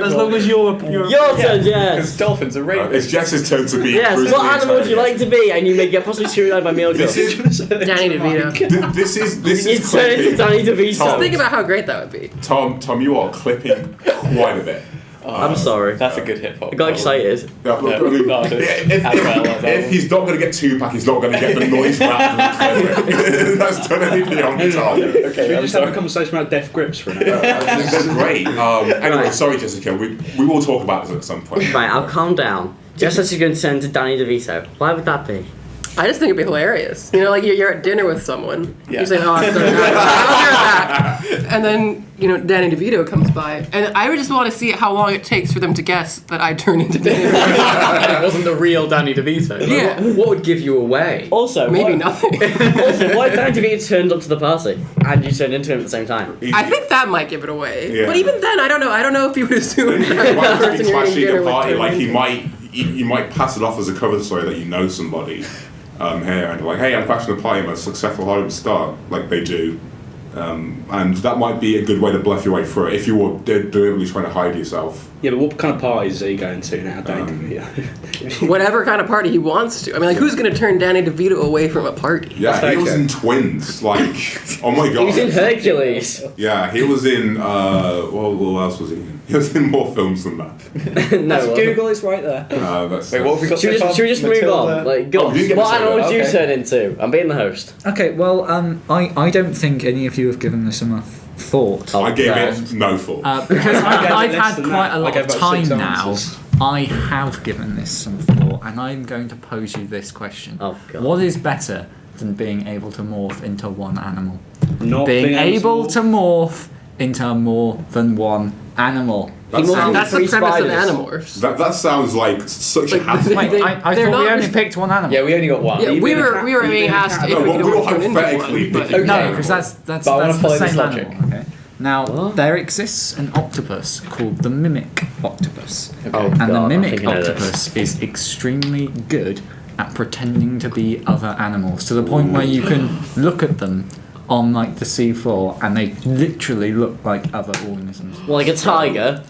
As long as you're Your turn, yeah. Because dolphins are rapists. It's Jess's turn to be. Yes, brutally what animal would you like interrogated. to be? And you may get possibly screwed by Meal This is Danny DeVito. this is You turn into clipping. Danny DeVito. Just think about how great that would be. Tom, you are clipping quite a bit. I'm sorry. That's a good hip hop. I got excited. Yeah, look, I mean, if he's not going to get Tupac, he's not going to get the noise rap. That's done anything on guitar. Okay, Should we just have a conversation about death grips for now? That's great. Anyway, sorry, Jessica. We will talk about this at some point. Right, I'll calm down. Just as you're going to turn to Danny DeVito. Why would that be? I just think it'd be hilarious. You know, like you're at dinner with someone. Yeah. You say, "Oh, I've done that," and then Danny DeVito comes by, and I would just want to see how long it takes for them to guess that I turn into Danny DeVito. And it wasn't the real Danny DeVito. Yeah. What would give you away? Also, Maybe what, nothing. also, what if Danny DeVito turned up to the party and you turned into him at the same time? I think that might give it away. Yeah. But even then, I don't know. I don't know if you would assume He that might the person be you're eating clashing dinner a with party. turned Like into. you might pass it off as a cover story that you know somebody here, and like, hey, I'm crashing the party. I'm a successful Hollywood star, like they do. And that might be a good way to bluff your way through it if you were deliberately trying to hide yourself. Yeah, but what kind of parties are you going to now, Danny DeVito? Whatever kind of party he wants to. I mean, like, who's going to turn Danny DeVito away from a party? Yeah, he was in Twins. Like, oh my god. He was in Hercules. Yeah, he was in. What else was he in? He was in more films than that. No. Google is right there. That's, Wait, what have we got Should so we far? just move Matilda? on? Like, go Oh, on. you get What Matilda, animal would you okay. turn into? I'm being the host. Okay, well, I don't think any of you have given this enough thought. I gave God. it no thought. Because I've less had than quite that. a lot I gave of about time 6 now. answers. I have given this some thought, and I'm going to pose you this question. Oh, God. What is better than being able to morph into one animal? Not Being able to to morph into more than one animal. That sounds- That's the premise of Animorphs. That sounds like such a hassle. Wait, I they're thought we not only res- picked one animal. Yeah, we only got one. Yeah, You've we been a were cat- we were you've being been a asked cat. if No, we could we're all all turn into hypothetically one. picking But No, Okay. because that's But I wanna the follow same this logic. animal. Okay. Now there exists an octopus called the mimic octopus, Oh, and God, the I mimic think I know this. octopus is extremely good at pretending to be other animals to the point where you can look at them on like the seafloor and they literally look like other organisms. Well, like a tiger.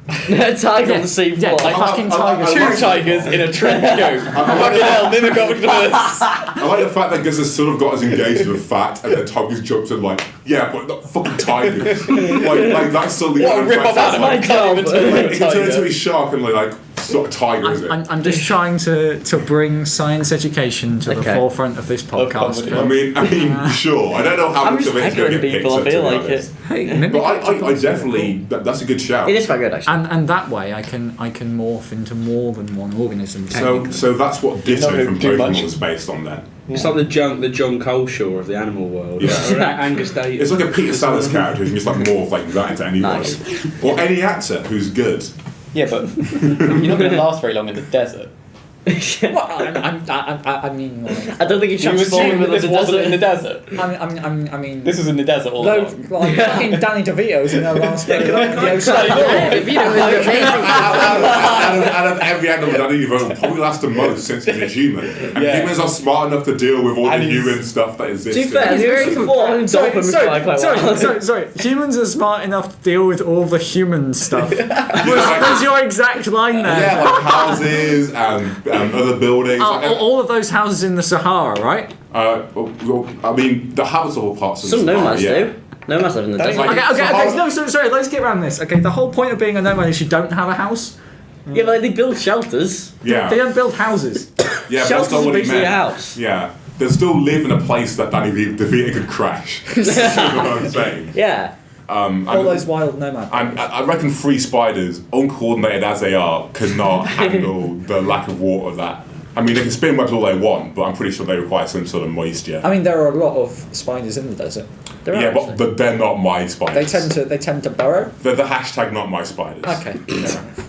A tiger on the seafloor. Yeah, Like, fucking tiger. Two tigers in a trench coat. Fucking hell, mimic octopus. I like the fact that Gus has sort of got us engaged with the fact, and then Tommy's jumped in like, yeah, but not fucking tigers. like that's suddenly What a rip-off animal. Like, God. Can't even turn like, into he can turn a into tiger. a shark and like sort of tiger, is it? I'm just trying to bring science education to the Okay. forefront of this podcast. comedy. I mean, sure. I don't know how I'm much just of it is going to angering get picked people, I up. to feel be like honest. it. Hey, mimic But I octopus is definitely that's a good shout. It is quite good, actually. and that way I can morph into more than one organism. So that's what not Ditto gonna from do Pokemon much. was based on then. It's like the John Coleshaw of the animal world. Yeah. Or Angus Davis. It's like a Peter Sellers character who can just like morph like that into anybody. Nice. Or any actor who's good. Yeah, but you're not going to last very long in the desert. Well, I mean, like, I don't think you You transform assume with that this wasn't in the desert. I mean, This was in the desert all no, along. like fucking Danny DeVito's in the last film. Danny DeVito is an amazing. Out of every animal that you've owned, probably lasts the most since he's a human. And Yeah. humans are smart enough to deal with all And the he's- human stuff that exists. To be fair, He's very Humans are smart enough to deal with all the human stuff. Was your exact line there? Yeah, like houses and other buildings. All of those houses in the Sahara, right? Well, I mean, the habitable parts of Some the Sahara, nomads yeah. do. Nomads live in the desert. Okay. No, sorry. Let's get around this. Okay, the whole point of being a nomad is you don't have a house. Yeah, but they build shelters. Yeah. They don't build houses. Yeah, Shelters that's not are what he basically meant. a house. Yeah. They still live in a place that Danny DeVito could crash. That's what I'm saying. Yeah. All those wild nomads. I reckon 3 spiders, uncoordinated as they are, cannot handle the lack of water that. I mean, they can spin webs all they want, but I'm pretty sure they require some sort of moisture. I mean, there are a lot of spiders in the desert. Yeah, but they're not my spiders. They tend to burrow. They're the hashtag not my spiders. Okay.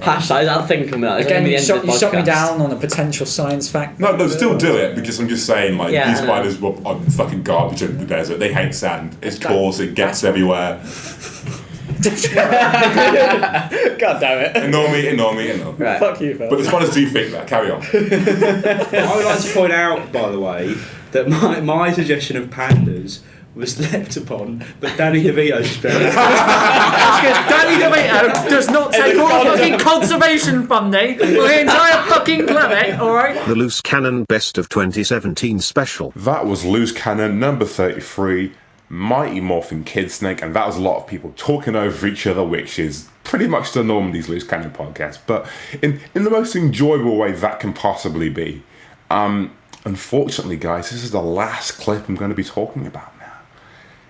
Hashtag, I'll think of that. Again, you shot me down on a potential science fact. No, still do it, because I'm just saying, like, Yeah, these spiders are fucking garbage in the desert. They hate sand. It's coarse, it gets everywhere. God damn it. Ignore me. Right. Fuck you, Phil. But the spiders do think that. Carry on. I would like to point out, by the way, that my suggestion of pandas was slept upon, but Danny DeVito's just been Because Danny DeVito does not take all the fucking conservation funding for the entire fucking planet, alright? The Loose Cannon Best of 2017 special. That was Loose Cannon number 33, Mighty Morphin Kid Snake, and that was a lot of people talking over each other, which is pretty much the norm of these Loose Cannon podcasts, but in the most enjoyable way that can possibly be. Unfortunately, guys, this is the last clip I'm going to be talking about.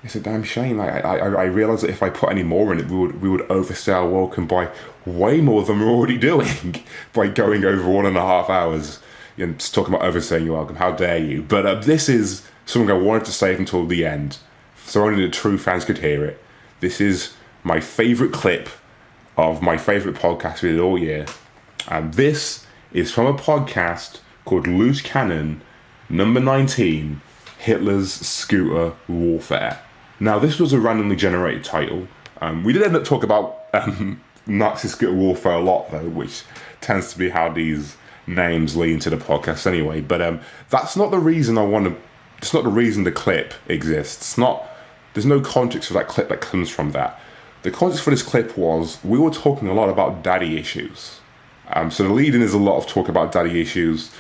It's a damn shame. I realise that if I put any more in it, we would overstay our welcome by way more than we're already doing by going over 1.5 hours. You know, just talking about overstaying your welcome. How dare you? But this is something I wanted to save until the end, so only the true fans could hear it. This is my favourite clip of my favourite podcast we did all year, and this is from a podcast called Loose Cannon, number 19, Hitler's Scooter Warfare. Now, this was a randomly generated title. We did end up talking about Nazi scooter warfare a lot, though, which tends to be how these names lead into the podcast anyway. But that's not the reason it's not the reason the clip exists. There's no context for that clip that comes from that. The context for this clip was we were talking a lot about daddy issues. So the lead-in is a lot of talk about daddy issues.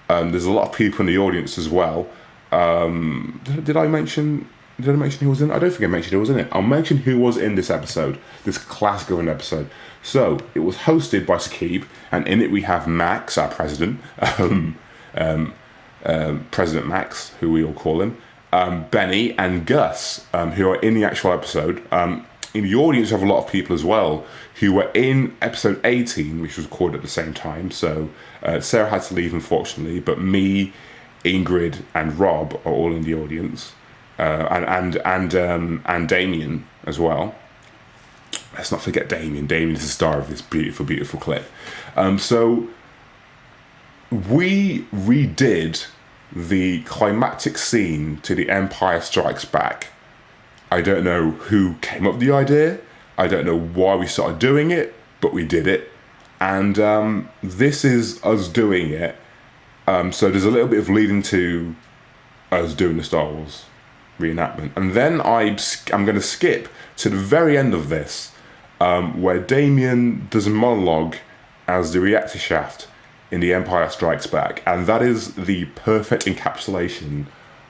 There's a lot of people in the audience as well. Did I mention who was in it? I don't think I mentioned who was in it. I'll mention who was in this episode, this classic of an episode. So, it was hosted by Sakib, and in it we have Max, our president, President Max, who we all call him, Benny, and Gus, who are in the actual episode. In the audience, we have a lot of people as well, who were in episode 18, which was recorded at the same time. So, Sarah had to leave, unfortunately, but me, Ingrid, and Rob are all in the audience. And Damien as well. Let's not forget Damien. Damien is the star of this beautiful, beautiful clip. So we redid the climactic scene to The Empire Strikes Back. I don't know who came up with the idea. I don't know why we started doing it, but we did it. And this is us doing it. So there's a little bit of leading to us doing the Star Wars reenactment, and then I'm going to skip to the very end of this, where Damien does a monologue as the reactor shaft in The Empire Strikes Back, and that is the perfect encapsulation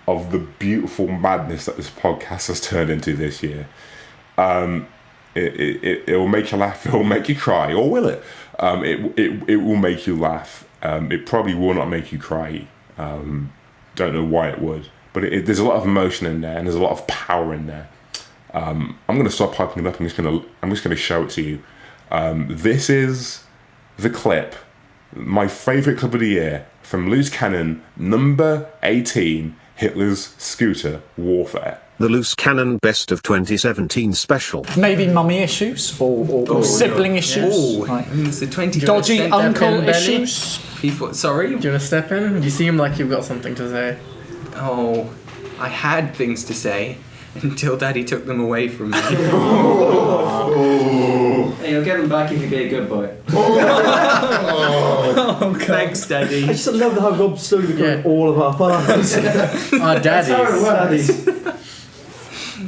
of the beautiful madness that this podcast has turned into this year. It will make you laugh, it will make you cry, or will it? It will make you laugh. It probably will not make you cry. Don't know why it would. But there's a lot of emotion in there, and there's a lot of power in there. I'm going to stop hyping it up. I'm just going to show it to you. This is the clip, my favourite clip of the year, from Loose Cannon, number 18, Hitler's Scooter Warfare. The Loose Cannon Best of 2017 special. Maybe mummy issues or sibling issues. Like, it's the 20 dodgy uncle issues. People, sorry? Do you want to step in? You seem like you've got something to say. Oh, I had things to say until Daddy took them away from me. Hey, you'll get them back if you be a good boy. Oh, thanks, Daddy. I just love how Rob's slowly becoming all of our fathers. Our daddies. That's how it works.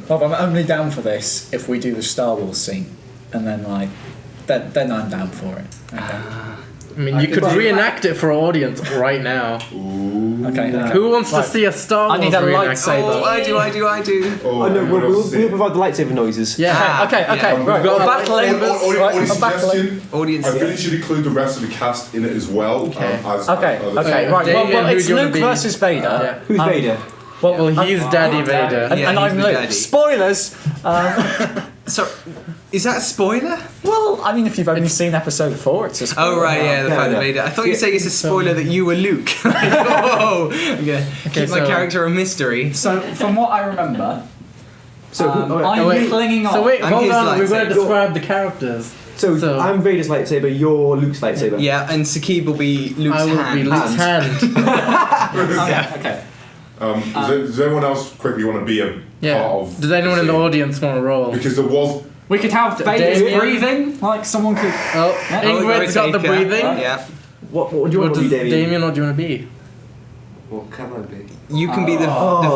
Rob, I'm only down for this if we do the Star Wars scene, and then then I'm down for it. Okay. I mean, you could reenact it for audience right now. Okay. Who wants to see a Star Wars I need a reenactment? lightsaber. I do. Oh no, we'll provide the lightsaber noises. Yeah. Okay. Yeah. Right. We've got a battle Audience suggestion. Audience. I think you should include the rest of the cast in it as well. Okay. As Right. Damien, Well, who it's do you wanna Luke be? versus Vader. Yeah. Who's Vader? Well, he's Daddy Vader. And Yeah, I'm he's the Luke. daddy. Spoilers. So, is that a spoiler? Well, I mean, if you've only seen episode 4, it's a spoiler. Oh right, yeah, the fact that Vader. I thought you were saying it's a spoiler that you were Luke. Whoa, I'm gonna keep my character a mystery. So, from what I remember, So, I'm clinging on. So wait, I'm hold his on. We've got to lightsaber. describe the characters. so I'm Vader's lightsaber. You're Luke's lightsaber. Yeah, and Sakib will be Luke's I will hand. be Luke's hand. Okay. Does anyone else quickly want to be a part of? Does anyone in the audience want to roll? Because there was. We could have Vader's Damien. breathing, like someone could. Oh, Ingrid's got the breathing. Yeah. What do you want to be, Damien? What do you want to be? What can I be? You can be the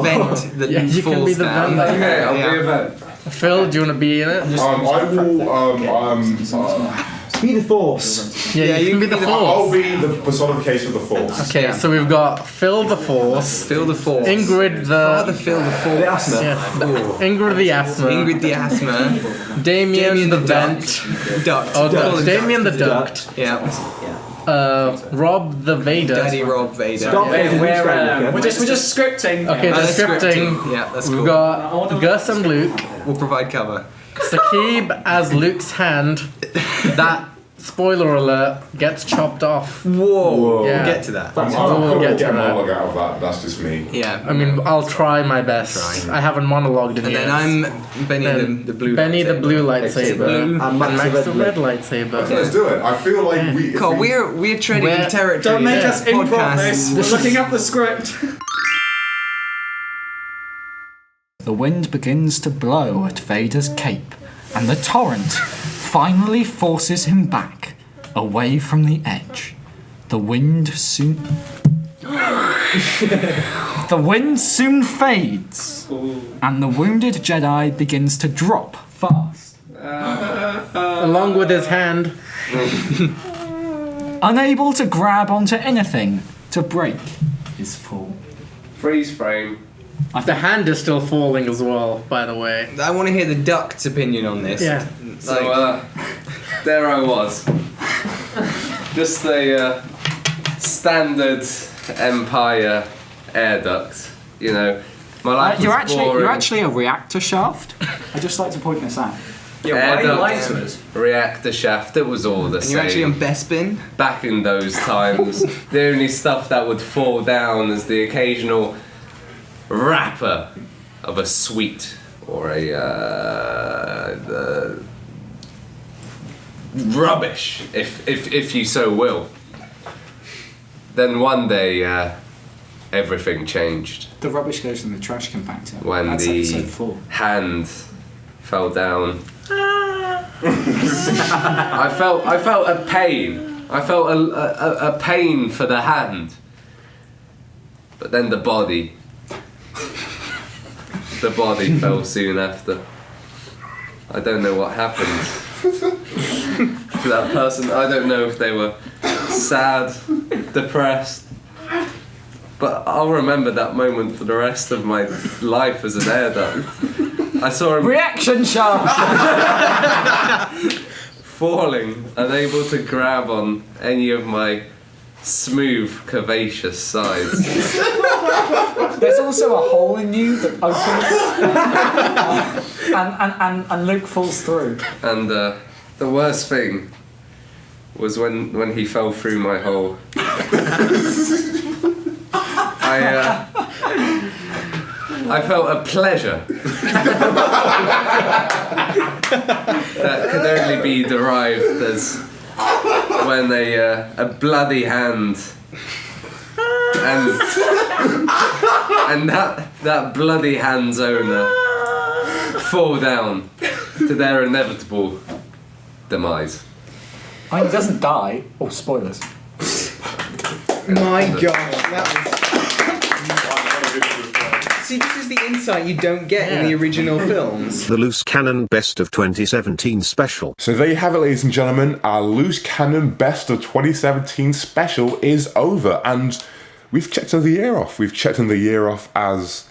vent that Yeah, you can falls be the down. vent. Okay, I'll be a vent. Phil, do you want to be in it? I will. Be the Force. Yeah, you can be the Force. I'll be the personification of the Force. Okay, so we've got Phil the Force. Phil the Force. Ingrid the. Father Phil the Force. The asthma. Yeah. Ingrid the asthma. Ingrid the asthma. Damien the vent. Duct. Oh, Call him Damien the Duct. duct. Yeah. Rob the Vader. Daddy Rob Vader. We're just scripting. Okay, the scripting. Yeah, that's We've cool. got Gus and Luke. We'll provide cover. Sakib as Luke's hand. That, spoiler alert, gets chopped off. Whoa. Yeah. We'll get to that. We'll get to get a that. monologue out of that. That's just me. Yeah. I mean, I'll try my best. I haven't monologued in And years. then I'm Benny the blue Benny lightsaber. the blue lightsaber. And Max the red lightsaber. Let's do it. I feel like we. Carl, we're treading in territory. Don't make us improv Podcast. this. We're looking up the script. The wind begins to blow at Vader's cape, and the torrent finally forces him back, away from the edge. The wind soon fades, and the wounded Jedi begins to drop fast. Along with his hand. Unable to grab onto anything to break his fall. Freeze frame. The hand is still falling as well, by the way. I want to hear the duck's opinion on this. Yeah. So, there I was. Just a standard Empire air duct. You know, my life was boring. You're actually a reactor shaft. I'd just like to point this out. Air duct, reactor shaft, it was all the And same. you're actually on Bespin? Back in those times, the only stuff that would fall down is the occasional wrapper of a sweet or a rubbish, if you so will. Then one day, everything changed The rubbish goes in the trash compactor. when That's the episode 4. hand fell down. I felt a pain. I felt a pain for the hand. But then the body fell soon after. I don't know what happened to that person. I don't know if they were sad, depressed. But I'll remember that moment for the rest of my life as an air duct. I saw him Reaction shaft! falling, unable to grab on any of my smooth, curvaceous sides. There's also a hole in you that opens, and Luke falls through. And the worst thing was when he fell through my hole. I felt a pleasure that could only be derived as when a bloody hand and that bloody hand's owner fall down to their inevitable demise. I mean, he doesn't die. Oh, spoilers. My God, that was See, this is the insight you don't get in the original films. The Loose Cannon Best of 2017 special. So there you have it, ladies and gentlemen. Our Loose Cannon Best of 2017 special is over, and we've checked another year off. We've checked another year off as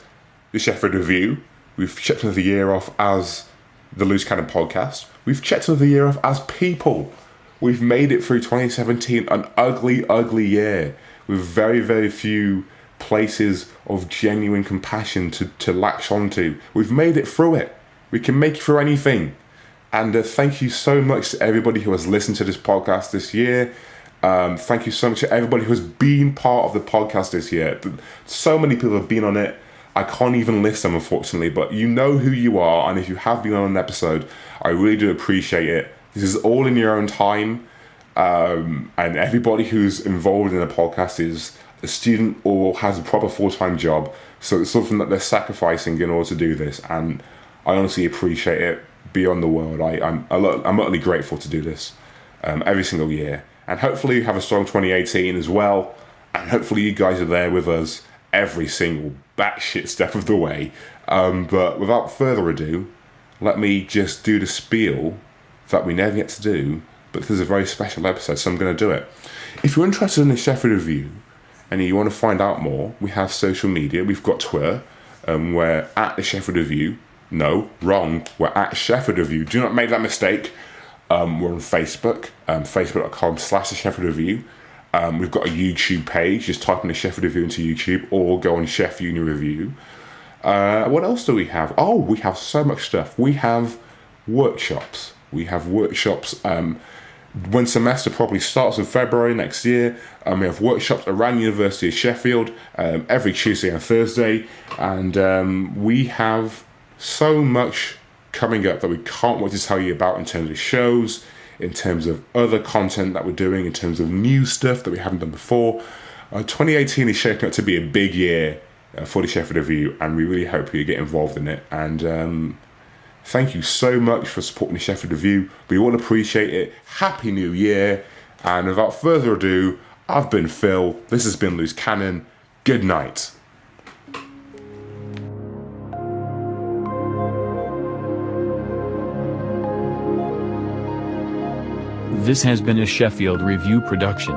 the Sheffield Revue. We've checked another year off as the Loose Cannon podcast. We've checked another year off as people. We've made it through 2017, an ugly, ugly year, with very, very few places of genuine compassion to latch onto. We've made it through it. We can make it through anything. And thank you so much to everybody who has listened to this podcast this year. Thank you so much to everybody who has been part of the podcast this year. So many people have been on it. I can't even list them, unfortunately, but you know who you are, and if you have been on an episode, I really do appreciate it. This is all in your own time, and everybody who's involved in a podcast is a student or has a proper full-time job, so it's something that they're sacrificing in order to do this, and I honestly appreciate it beyond the world. I'm utterly grateful to do this every single year, and hopefully you have a strong 2018 as well, and hopefully you guys are there with us every single batshit step of the way. But without further ado, let me just do the spiel that we never get to do, but this is a very special episode, so I'm going to do it. If you're interested in the Sheffield Revue and you want to find out more, we have social media. We've got Twitter, we're at the Sheffield Revue. No, wrong, we're at Sheffield Revue. Do not make that mistake. We're on Facebook, facebook.com/the Sheffield Revue. We've got a YouTube page. Just type in the Sheffield Revue into YouTube, or go on Chef Uni Review. What else do we have? Oh, we have so much stuff. We have workshops. When semester probably starts in February next year. We have workshops around the University of Sheffield every Tuesday and Thursday, and we have so much coming up that we can't wait to tell you about in terms of shows, in terms of other content that we're doing, in terms of new stuff that we haven't done before. 2018 is shaping up to be a big year for the Sheffield Revue, and we really hope you get involved in it. And thank you so much for supporting the Sheffield Revue. We all appreciate it. Happy New Year. And without further ado, I've been Phil. This has been Loose Cannon. Good night. This has been a Sheffield Revue production.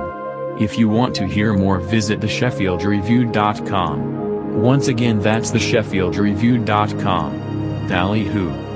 If you want to hear more, visit thesheffieldrevue.com. Once again, that's thesheffieldrevue.com. Tally ho.